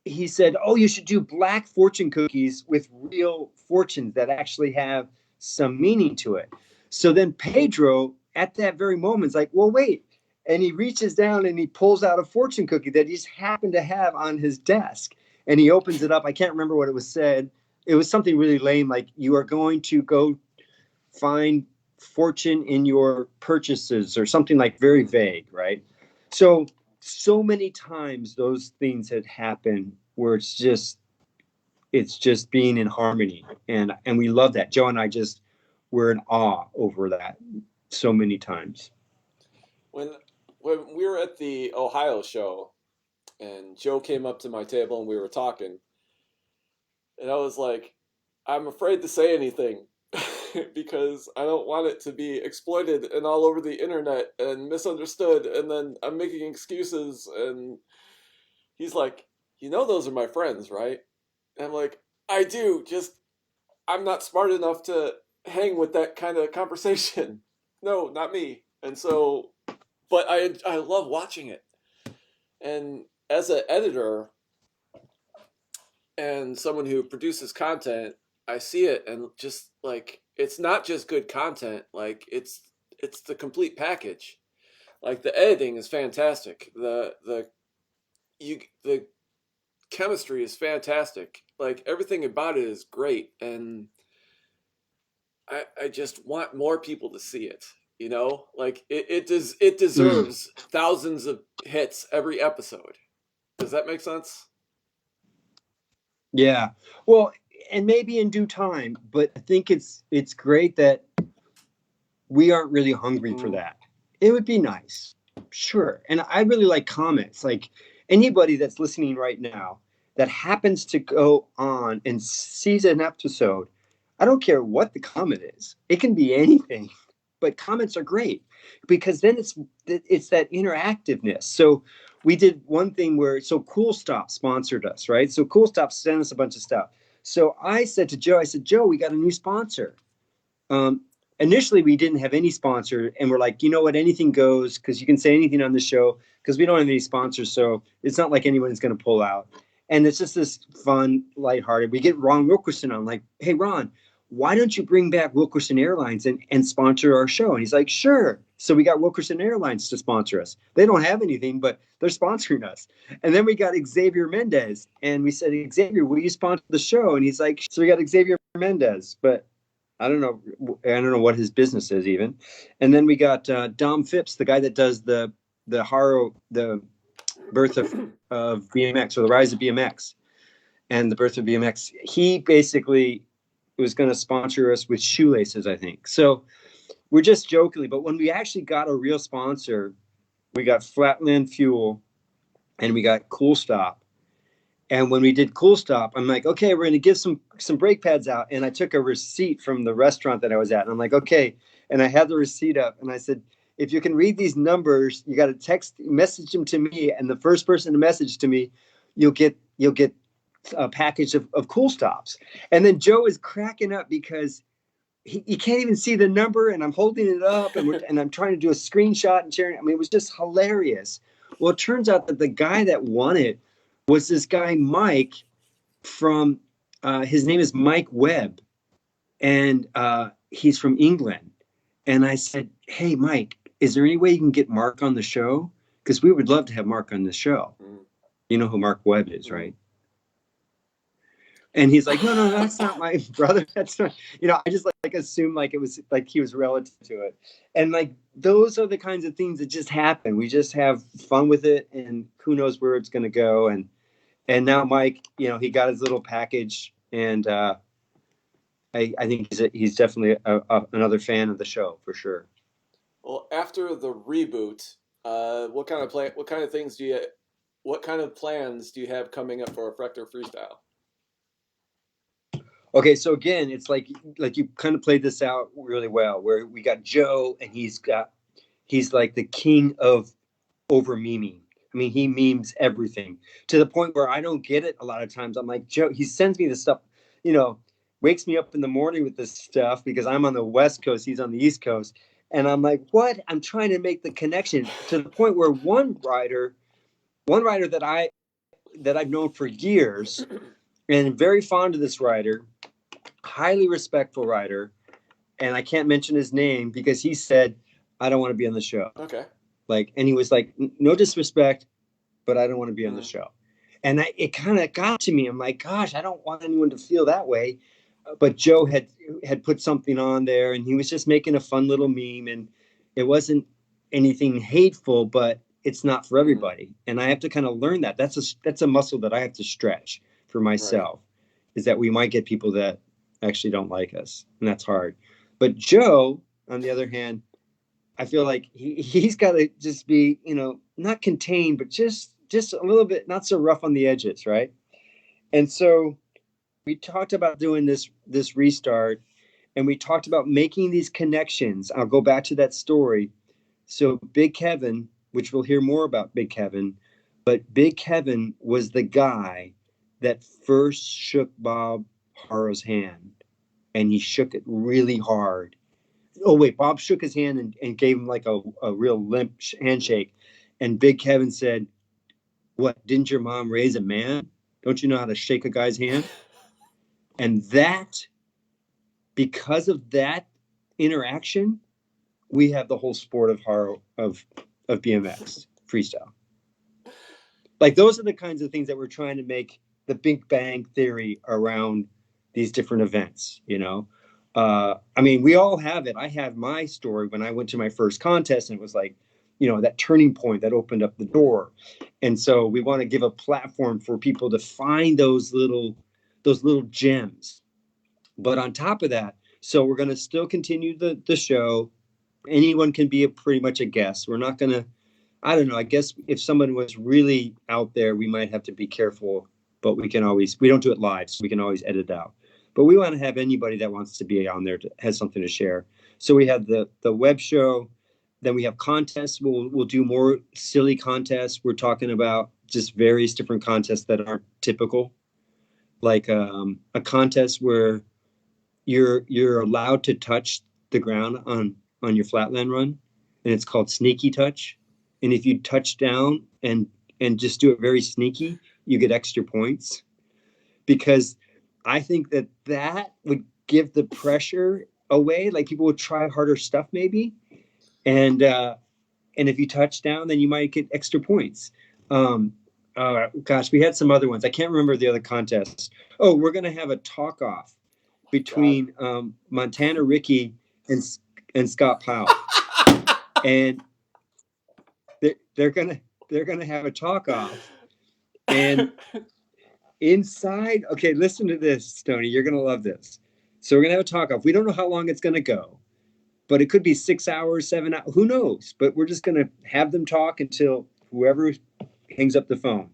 he said, "Oh, you should do black fortune cookies with real fortunes that actually have some meaning to it." So then Pedro, at that very moment, is like, "Well, wait." And he reaches down and he pulls out a fortune cookie that he just happened to have on his desk. And he opens it up. I can't remember what it was said. It was something really lame, like, "You are going to go find fortune in your purchases," or something like very vague, right? So many times those things had happened where it's just being in harmony, and we love that. Joe and I just were in awe over that so many times. when when we were at the Ohio show and Joe came up to my table and we were talking, and I was like, I'm afraid to say anything because I don't want it to be exploited and all over the internet and misunderstood, and then I'm making excuses. And he's like, those are my friends, right? And I'm like, I do, just I'm not smart enough to hang with that kind of conversation. No, not me. And so, but I love watching it. And as an editor and someone who produces content, I see it, and just like, it's not just good content, like it's the complete package. Like the editing is fantastic. The chemistry is fantastic. Like everything about it is great, and I just want more people to see it. You know, like it Mm. deserves thousands of hits every episode. Does that make sense? Yeah. Well, and maybe in due time, but I think it's great that we aren't really hungry for Mm, that. It would be nice. Sure. And I really like comments. Like anybody that's listening right now that happens to go on and sees an episode, I don't care what the comment is. It can be anything. But comments are great because then it's that interactiveness. So we did one thing where Cool Stop sponsored us, right? So Cool Stop sent us a bunch of stuff. So I said to Joe, I said, Joe, we got a new sponsor. Um, Initially, we didn't have any sponsor, and we're like, you know what, anything goes because you can say anything on the show because we don't have any sponsors, so it's not like anyone's going to pull out. And it's just this fun, lighthearted. We get Ron Wilkerson on, like, hey, Ron, why don't you bring back Wilkerson Airlines and sponsor our show? And he's like, sure. So we got Wilkerson Airlines to sponsor us. They don't have anything, but they're sponsoring us. And then we got Xavier Mendez, and we said, Xavier, will you sponsor the show? And he's like, so we got Xavier Mendez, but I don't know what his business is even. And then we got Dom Phipps, the guy that does the birth of BMX, or the rise of BMX and the birth of BMX. He basically was going to sponsor us with shoelaces, I think. So we're just jokingly, but when we actually got a real sponsor, we got Flatland Fuel and we got Cool Stop. And when we did Cool Stop, I'm like, okay, we're going to give some brake pads out. And I took a receipt from the restaurant that I was at. And I'm like, okay. And I had the receipt up. And I said, if you can read these numbers, you got to message them to me. And the first person to message to me, you'll get a package of Cool Stops. And then Joe is cracking up because he can't even see the number. And I'm holding it up and I'm trying to do a screenshot and sharing. I mean, it was just hilarious. Well, it turns out that the guy that won it was this guy Mike from his name is Mike Webb, and he's from England. And I said, hey Mike, is there any way you can get Mark on the show? Because we would love to have Mark on the show. mm, You know who Mark Webb is, mm. right? And he's like, no, that's not my brother. That's not, I just like assumed like it was like he was relative to it. And like those are the kinds of things that just happen. We just have fun with it, and who knows where it's going to go. And now Mike, he got his little package, and I think he's definitely another fan of the show for sure. Well, after the reboot, what kind of things what kind of plans do you have coming up for Reflector Freestyle? Okay, so again, it's like you kind of played this out really well, where we got Joe, and he's like the king of over memeing. I mean, he memes everything to the point where I don't get it a lot of times. I'm like, Joe, he sends me this stuff, you know, wakes me up in the morning with this stuff because I'm on the West Coast, he's on the East Coast. And I'm like, what? I'm trying to make the connection to the point where one writer that I've known for years and very fond of this writer, highly respectful writer, and I can't mention his name because he said, I don't want to be on the show. Okay. Like, and he was like, no disrespect, but I don't want to be on the Mm, show. And it kind of got to me. I'm like, gosh, I don't want anyone to feel that way. But Joe had put something on there, and he was just making a fun little meme, and it wasn't anything hateful, but it's not for mm, everybody. And I have to kind of learn that. That's a muscle that I have to stretch for right. myself. Is that we might get people that actually don't like us, and that's hard. But Joe, on the other hand, I feel like he's got to just be, not contained, but just a little bit not so rough on the edges, right? And so we talked about doing this restart, and we talked about making these connections. I'll go back to that story. So Big Kevin, which we'll hear more about Big Kevin, but Big Kevin was the guy that first shook Bob Harrow's hand, and he shook it really hard. Oh wait, Bob shook his hand and gave him like a real limp handshake, and Big Kevin said, what, didn't your mom raise a man? Don't you know how to shake a guy's hand? And that, because of that interaction, we have the whole sport of horror of BMX freestyle. Like those are the kinds of things that we're trying to make the Big Bang Theory around these different events. I mean, we all have it. I have my story when I went to my first contest, and it was like, that turning point that opened up the door. And so we want to give a platform for people to find those little gems. But on top of that, so we're going to still continue the show. Anyone can be pretty much a guest. We're not going to, I don't know. I guess if someone was really out there, we might have to be careful, but we don't do it live, so we can always edit out. But we want to have anybody that wants to be on there has something to share. So we have the web show, then we have contests. We'll do more silly contests. We're talking about just various different contests that aren't typical, like a contest where you're allowed to touch the ground on your flatland run, and it's called sneaky touch. And if you touch down and just do it very sneaky, you get extra points, because I think that would give the pressure away. Like, people would try harder stuff maybe, and if you touch down, then you might get extra points. Gosh, we had some other ones. I can't remember the other contests. Oh, we're gonna have a talk off God. between Montana Ricky and Scott Powell, and they're gonna have a talk off, and inside. Okay, listen to this, Stoney. You're gonna love this. So we're gonna have a talk off. We don't know how long it's gonna go, but it could be 6 hours, 7 hours. Who knows? But we're just gonna have them talk until whoever hangs up the phone.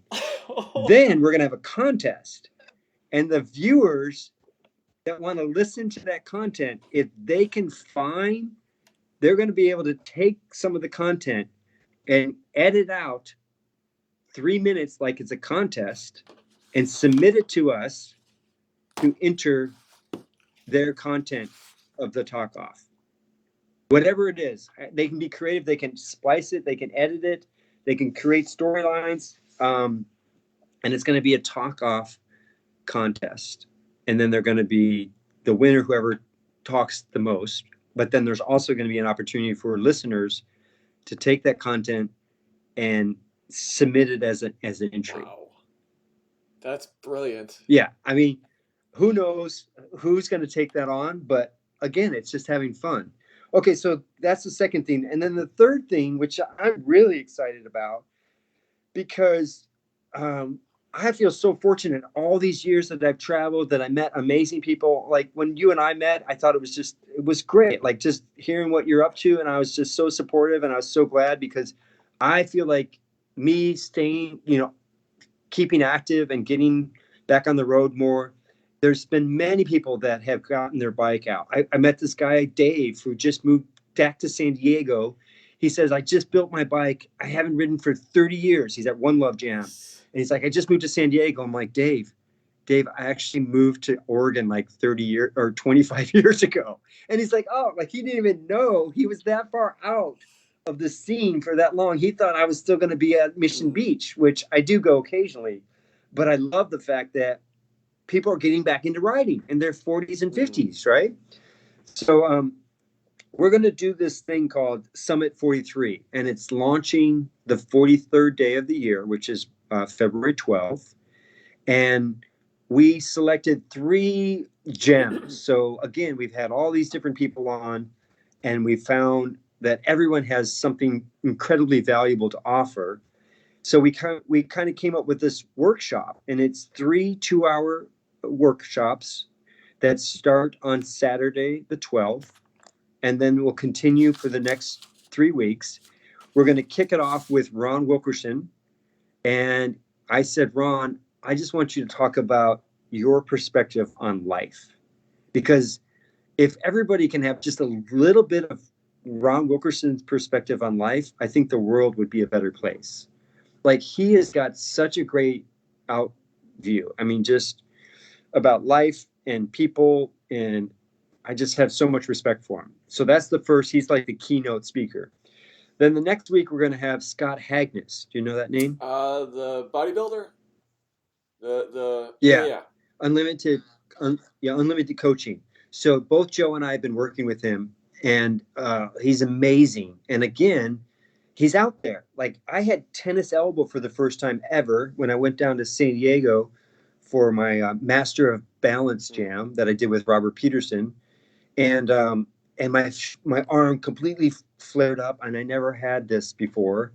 Then we're gonna have a contest, and the viewers that want to listen to that content, if they can find, they're going to be able to take some of the content and edit out 3 minutes like it's a contest and submit it to us to enter their content of the talk off. Whatever it is, they can be creative. They can splice it. They can edit it. They can create storylines. And it's going to be a talk off contest. And then they're going to be the winner, whoever talks the most. But then there's also going to be an opportunity for listeners to take that content and submit it as an entry. Wow. That's brilliant. Yeah, I mean, who knows who's going to take that on? But again, it's just having fun. Okay, so that's the second thing. And then the third thing, which I'm really excited about, because I feel so fortunate all these years that I've traveled, that I met amazing people. Like, when you and I met, I thought it was great. Like, just hearing what you're up to. And I was just so supportive, and I was so glad, because I feel like me staying, keeping active and getting back on the road more. There's been many people that have gotten their bike out. I met this guy, Dave, who just moved back to San Diego. He says, I just built my bike. I haven't ridden for 30 years. He's at One Love Jam. And he's like, I just moved to San Diego. I'm like, Dave, I actually moved to Oregon like 30 years or 25 years ago. And he's like, oh, like, he didn't even know he was that far out of the scene for that long. He thought I was still going to be at Mission Beach, which I do go occasionally. But I love the fact that people are getting back into riding in their 40s and 50s, right? So we're going to do this thing called Summit 43, and it's launching the 43rd day of the year, which is February 12th. And we selected 3 gems. So again, we've had all these different people on, and we found that everyone has something incredibly valuable to offer. So we kind of came up with this workshop, and it's 3 2-hour workshops that start on Saturday the 12th, and then we'll continue for the next 3 weeks. We're going to kick it off with Ron Wilkerson. And I said, Ron, I just want you to talk about your perspective on life. Because if everybody can have just a little bit of Ron Wilkerson's perspective on life, I think the world would be a better place. Like, he has got such a great out view. I mean, just about life and people, and I just have so much respect for him. So that's the first. He's like the keynote speaker. Then the next week we're going to have Scott Hagnes. Do you know that name? The bodybuilder. The yeah, Yeah, yeah. unlimited, unlimited coaching. So both Joe and I have been working with him, and he's amazing. And again, he's out there. Like, I had tennis elbow for the first time ever when I went down to San Diego for my Master of Balance Jam that I did with Robert Peterson. and my arm completely flared up, and I never had this before.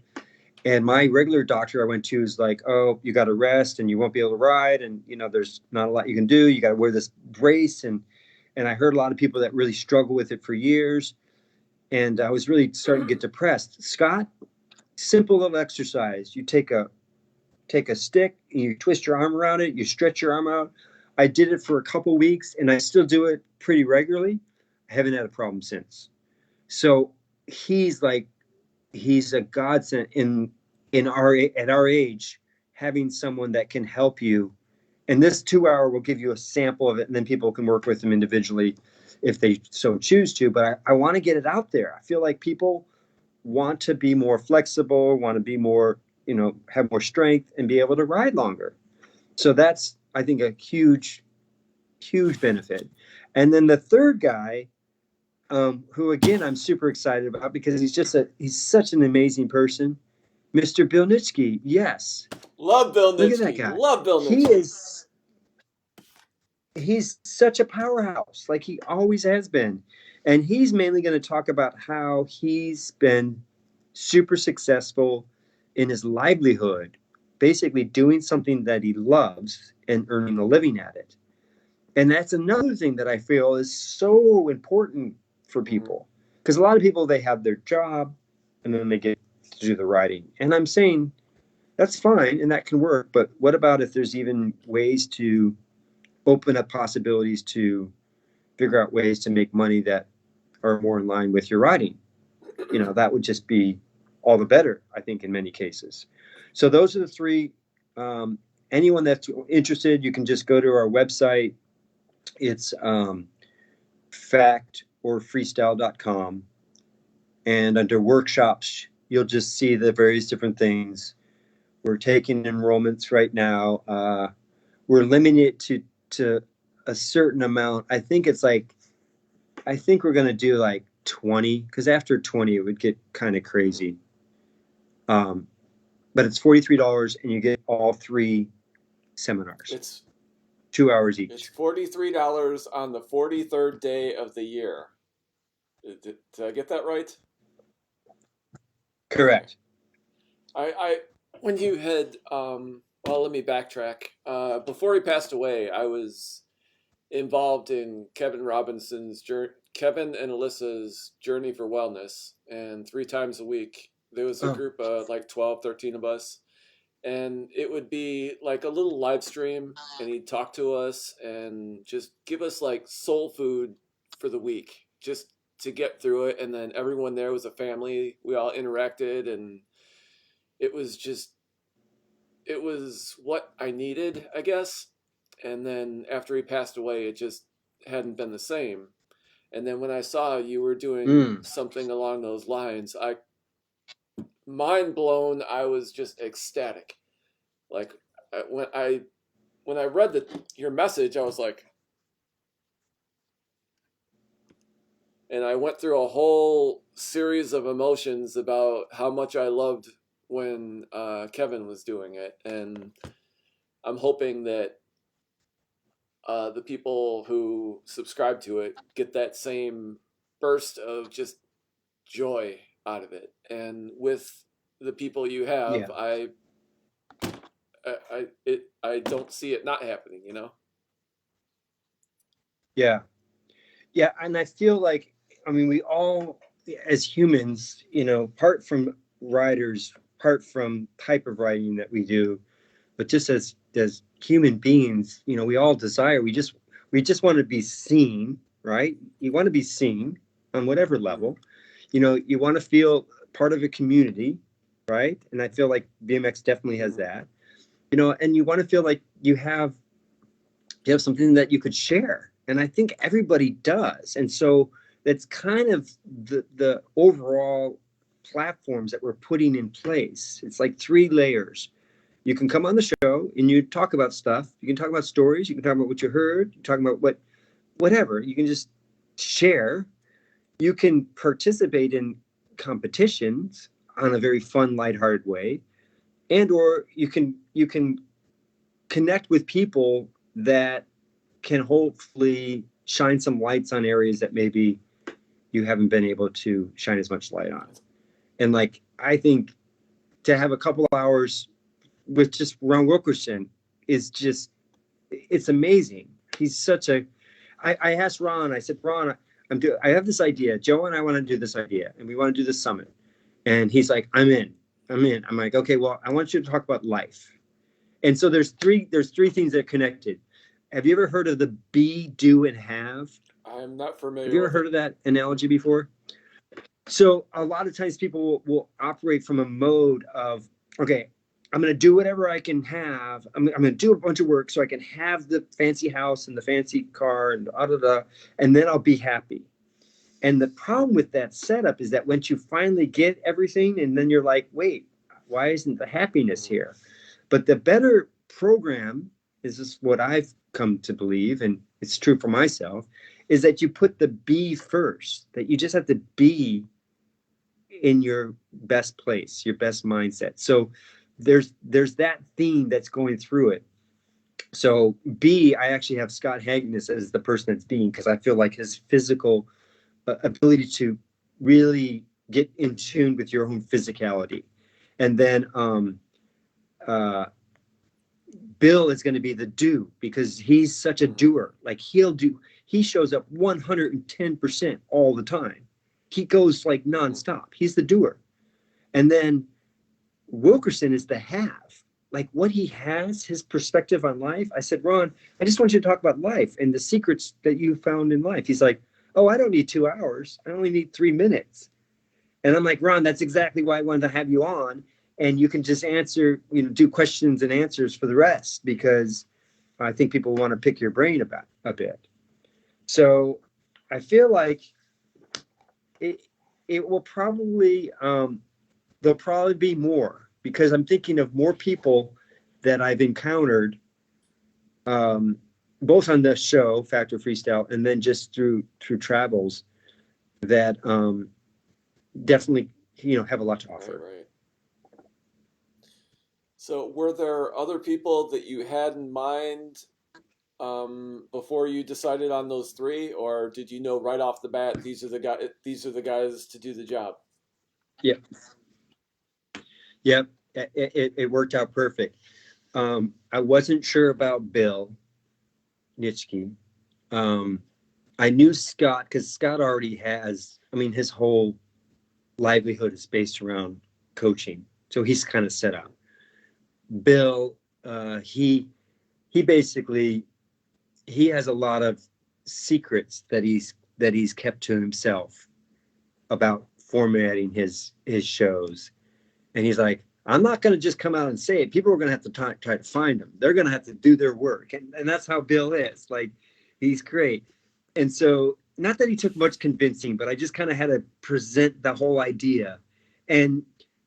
And my regular doctor I went to is like, oh, you got to rest, and you won't be able to ride, and there's not a lot you can do. You got to wear this brace, and I heard a lot of people that really struggle with it for years, and I was really starting to get depressed. Scott, simple little exercise. You take a stick and you twist your arm around it, you stretch your arm out. I did it for a couple weeks, and I still do it pretty regularly. I haven't had a problem since. So he's like, he's a godsend in our at our age, having someone that can help you. And this 2 hour will give you a sample of it, and then people can work with them individually if they so choose to. But I want to get it out there. I feel like people want to be more flexible, want to be more, have more strength and be able to ride longer. So that's, I think, a huge, huge benefit. And then the third guy, who again I'm super excited about because he's such an amazing person, Mr. Bill Nitschke. Yes, Love Bill look at that Nitschke. guy. Love Bill He Nitschke. is he's such a powerhouse, like he always has been. And he's mainly going to talk about how he's been super successful in his livelihood, basically doing something that he loves and earning a living at it. And that's another thing that I feel is so important for people, because a lot of people, they have their job and then they get to do the writing. And I'm saying that's fine and that can work, but what about if there's even ways to open up possibilities to figure out ways to make money that are more in line with your writing? That would just be all the better, I think, in many cases. So those are the three. Anyone that's interested, you can just go to our website. It's factorfreestyle.com. And under workshops, you'll just see the various different things. We're taking enrollments right now. We're limiting it to a certain amount. I think we're going to do like 20, because after 20, it would get kind of crazy. But it's $43 and you get all 3 seminars. It's 2 hours each. It's $43 on the 43rd day of the year. Did I get that right? Correct. I when you had well, let me backtrack. Before he passed away, I was involved in Kevin and Alyssa's Journey for Wellness, and 3 times a week there was a group of like 12, 13 of us, and it would be like a little live stream, and he'd talk to us and just give us like soul food for the week, just to get through it. And then everyone there was a family. We all interacted, and it was what I needed, I guess. And then after he passed away, it just hadn't been the same. And then when I saw you were doing something along those lines, mind blown. I was just ecstatic. Like when I read your message, I was like, and I went through a whole series of emotions about how much I loved when Kevin was doing it, and I'm hoping that the people who subscribe to it get that same burst of just joy out of it. And with the people you have, Yeah. I don't see it not happening, Yeah. Yeah. And I feel like, we all, as humans, apart from writers, apart from type of writing that we do, but just as human beings, we all desire, we just want to be seen, right? You want to be seen on whatever level. You want to feel part of a community, right? And I feel like BMX definitely has that. And you want to feel like you have something that you could share. And I think everybody does. And so that's kind of the overall platforms that we're putting in place. It's like 3 layers. You can come on the show and you talk about stuff. You can talk about stories. You can talk about what you heard. You talk about whatever. You can just share. You can participate in competitions on a very fun, lighthearted way, or you can connect with people that can hopefully shine some lights on areas that maybe you haven't been able to shine as much light on. And like, I think to have a couple hours with just Ron Wilkerson is just, it's amazing. He's such a, I asked Ron, I said, Ron, I have this idea. Joe and I want to do this idea and we want to do this summit. And he's like, I'm in. I'm like, okay, well, I want you to talk about life. And so there's three things that are connected. Have you ever heard of the be, do, and have? I'm not Have familiar you ever with it. heard of that analogy before? So a lot of times people will operate from a mode of, okay, I'm going to do whatever I can have. I'm going to do a bunch of work so I can have the fancy house and the fancy car and da, da, da, and then I'll be happy. And the problem with that setup is that once you finally get everything, and then you're like, wait, why isn't the happiness Mhm. here? But the better program, is this what I've come to believe, and it's true for myself, is that you put the be first, that you just have to be in your best place, your best mindset. So there's that theme that's going through it. So B, I actually have Scott Hagness as the person that's being, because I feel like his physical ability to really get in tune with your own physicality. And then uh, Bill is going to be the do, because he's such a Mhm. doer. Like he shows up 110% all the time. He goes like Mhm. nonstop. He's the doer. And then Wilkerson is the have. Like what he has, his perspective on life. I said, Ron, I just want you to talk about life and the secrets that you found in life. He's like, oh, I don't need 2 hours. I only need 3 minutes. And I'm like, Ron, that's exactly why I wanted to have you on. And you can just answer, do questions and answers for the rest, because I think people want to pick your brain about a bit. So I feel like it, it will probably, there'll probably be more, because I'm thinking of more people that I've encountered, um, both on the show Factor Freestyle and then just through travels, that definitely have a lot to Right, offer. right. So, were there other people that you had in mind before you decided on those three, or did you know right off the bat these are the guys to do the job? Yeah, yeah, it worked out perfect. I wasn't sure about Bill Nitschke. Um, I knew Scott because Scott already has. I mean, his whole livelihood is based around coaching, so he's kind of set up. Bill, he basically he has a lot of secrets that he's kept to himself about formatting his shows, and he's like, I'm not going to just come out and say it. People are going to have to try to find him. They're going to have to do their work, and that's how Bill is. Like, he's great. And so, not that he took much convincing, but I just kind of had to present the whole idea, and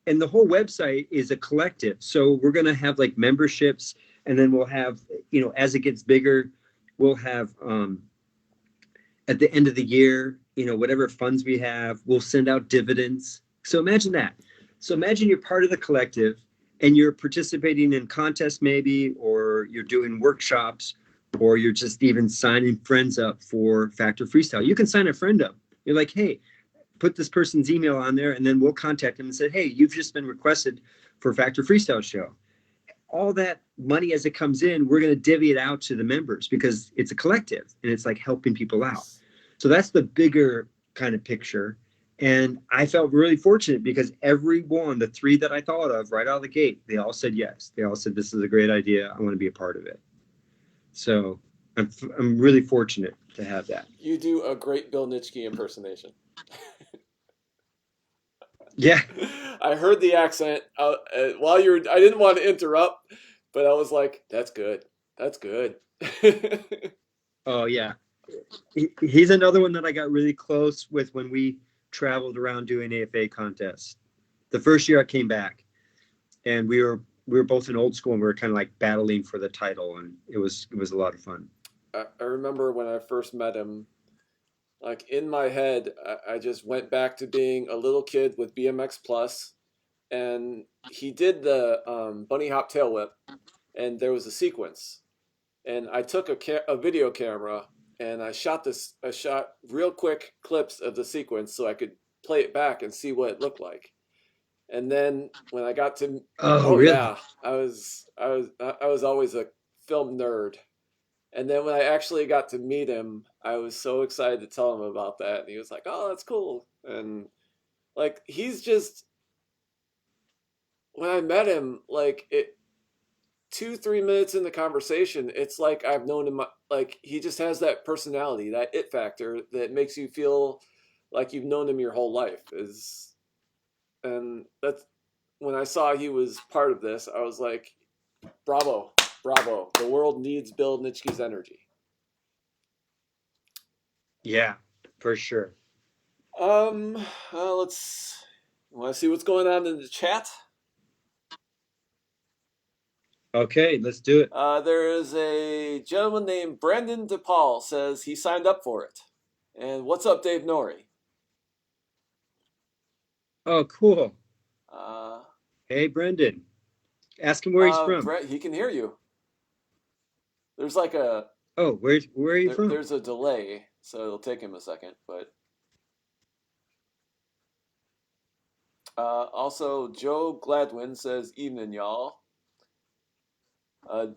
and the whole website is a collective. So we're going to have like memberships, and then we'll have, as it gets bigger, we'll have, at the end of the year, whatever funds we have, we'll send out dividends. So imagine that. So imagine you're part of the collective and you're participating in contests, maybe, or you're doing workshops, or you're just even signing friends up for Factor Freestyle. You can sign a friend up. You're like, hey, put this person's email on there, and then we'll contact them and say, hey, you've just been requested for Factor Freestyle show. All that money as it comes in, we're going to divvy it out to the members, because it's a collective and it's like helping people out. Nice. So that's the bigger kind of picture. And I felt really fortunate because every one, the three that I thought of right out of the gate, they all said yes. They all said, this is a great idea. I want to be a part of it. So I'm really fortunate to have that. You do a great Bill Nitschke impersonation. Yeah. I heard the accent while you were. I didn't want to interrupt, but I was like, "That's good. That's good." Oh, yeah. He's another one that I got really close with when we traveled around doing AFA contests. The first year I came back, and we were both in old school, and we were kind of like battling for the title, and it was a lot of fun. I remember when I first met him. Like in my head, I just went back to being a little kid with BMX Plus, and he did the bunny hop tail whip, and there was a sequence, and I took a video camera, and I shot real quick clips of the sequence so I could play it back and see what it looked like. And then when I got to, Oh, oh really? yeah, I was always a film nerd. And then when I actually got to meet him, I was so excited to tell him about that. And he was like, "Oh, that's cool." And like he's just when I met him, like it 2, 3 minutes in the conversation, it's like I've known him. Like he just has that personality, that it factor that makes you feel like you've known him your whole life. Is and that's when I saw he was part of this, I was like, "Bravo, bravo! The world needs Bill Nitschke's energy." Yeah, for sure. Um, let's want to see what's going on in the chat. Okay, let's do it. There is a gentleman named Brandon DePaul says he signed up for it. And what's up, Dave Norrie? Oh, cool. Uh, Hey, Brendan. Ask him where he's from. Brett, he can hear you. There's like a Oh, where are you from? there's a delay, so it'll take him a second. But also, Joe Gladwin says, "Evening, y'all."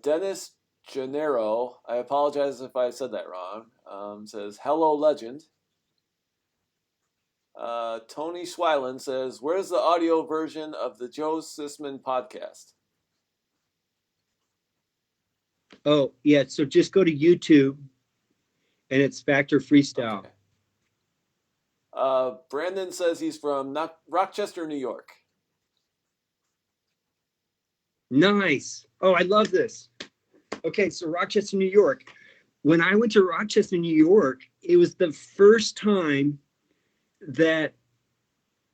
Dennis Gennaro, I apologize if I said that wrong. Says, "Hello, legend." Tony Schweilen says, "Where's the audio version of the Joe Sisman podcast?" Oh, yeah. So just go to YouTube and it's Factor Freestyle. Okay. Brandon says he's from Rochester, New York. Nice. Oh, I love this. Okay, so Rochester, New York. When I went to Rochester, New York, it was the first time that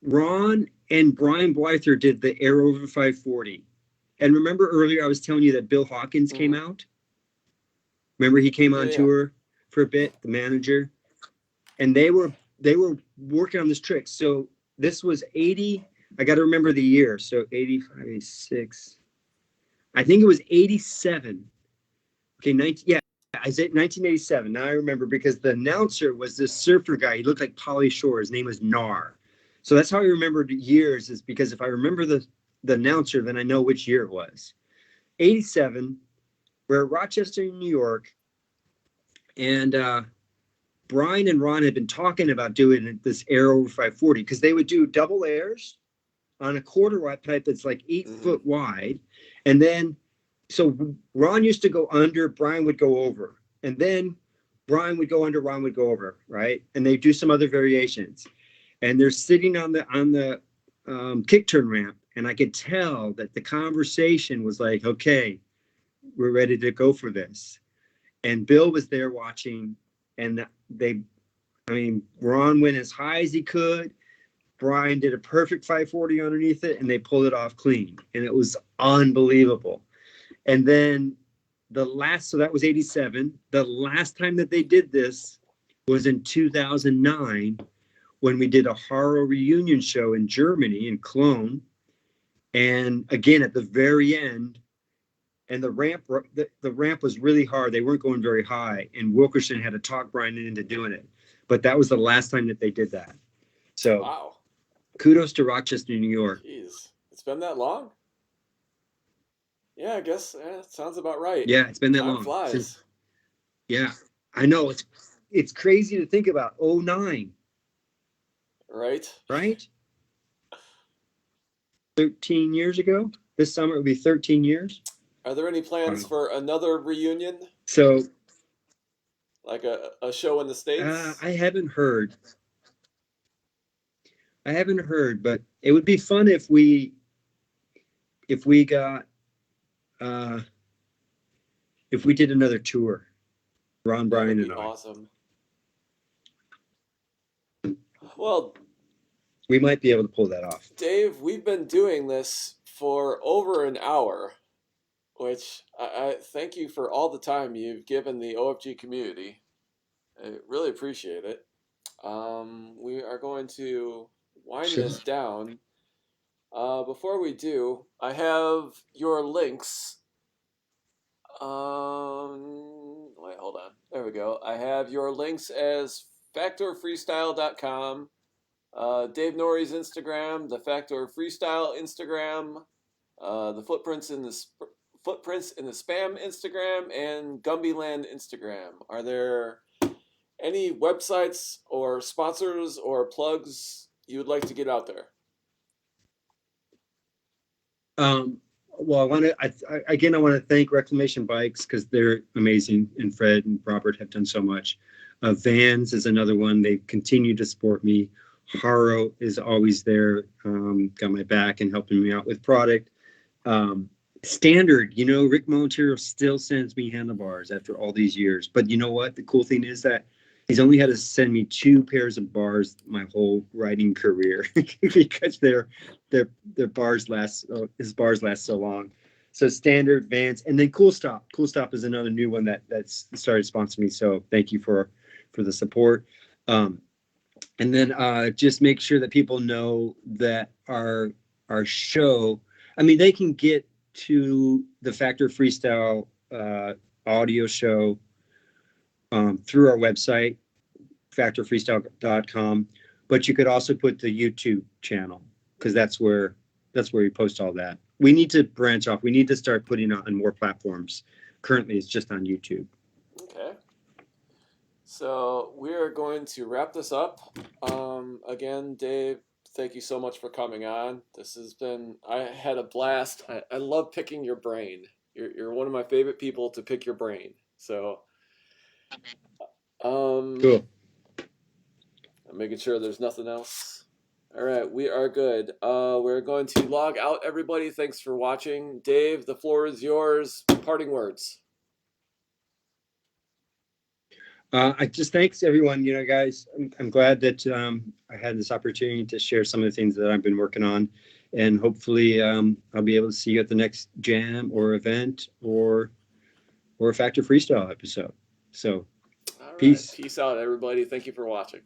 Ron and Brian Blyther did the Air Over 540. And remember earlier I was telling you that Bill Hawkins came Mm-hmm. out? Remember he came on Yeah. tour for a bit, the manager, and they were working on this trick. So this was 80. I got to remember the year. So 85, 86. I think it was 87. Okay, 19. Yeah, I said 1987. Now I remember because the announcer was this surfer guy. He looked like Pauly Shore. His name was Nar. So that's how I remembered years. Is because if I remember the announcer, then I know which year it was. 87. We're at Rochester, New York, and Brian and Ron had been talking about doing this air over 540 because they would do double airs on a quarter wide pipe that's like 8 Mm-hmm. foot wide. And then, so Ron used to go under, Brian would go over. And then Brian would go under, Ron would go over, right? And they do some other variations. And they're sitting on the kick turn ramp. And I could tell that the conversation was like, okay, we're ready to go for this. And Bill was there watching, and Ron went as high as he could. Brian did a perfect 540 underneath it, and they pulled it off clean, and it was unbelievable. And then so that was 87. The last time that they did this was in 2009 when we did a horror reunion show in Germany, in Cologne. And again, at the very end, and the ramp was really hard. They weren't going very high, and Wilkerson had to talk Brian into doing it. But that was the last time that they did that. So Wow. kudos to Rochester, New York. Jeez. It's been that long? Yeah, I guess it sounds about right. Yeah, it's been that Time long since. flies. Yeah, I know it's crazy to think about. 09, Right? right? 13 years ago. This summer it would be 13 years. Are there any plans Wow. for another reunion? So Like a show in the States? I haven't heard. I haven't heard, but it would be fun if we got uh if we did another tour, Ron, That would Brian, be and I. awesome. Well, We might be able to pull that off. Dave, we've been doing this for over an hour, which I thank you for all the time you've given the OFG community. I really appreciate it. We are going to wind Sure. this down. Before we do, I have your links. Wait, hold on. There we go. go. I have your links as factorfreestyle.com, Dave Nourie's Instagram, the Factor Freestyle Instagram, the footprints in the spam Instagram, and Gumbyland Instagram. Are there any websites or sponsors or plugs you would like to get out there? Well, I want to thank Reclamation Bikes because they're amazing, and Fred and Robert have done so much. Vans is another one. They continue to support me. Haro is always there, got my back and helping me out with product. Standard, Rick Montiero still sends me handlebars after all these years. But you know what? The cool thing is that he's only had to send me 2 pairs of bars my whole riding career because their bars last his bars last so long. So Standard, Vans, and then Cool Stop. Cool Stop is another new one that's started sponsoring me. So thank you for the support. And then just make sure that people know that our show, I mean, they can get to the Factor Freestyle audio show through our website, factorfreestyle.com, but you could also put the YouTube channel because that's where we post all that. We need to branch off. We need to start putting on more platforms. Currently, it's just on YouTube. Okay. So we're going to wrap this up. Again, Dave, thank you so much for coming on. I had a blast. I love picking your brain. You're one of my favorite people to pick your brain. So, Cool. I'm making sure there's nothing else. All right, we are good. We're going to log out, everybody. Thanks for watching. Dave, the floor is yours. Parting words. I just thanks everyone. Guys, I'm glad that I had this opportunity to share some of the things that I've been working on, and hopefully I'll be able to see you at the next jam or event or a Factor Freestyle episode. So, All right, peace. peace out, everybody. Thank you for watching.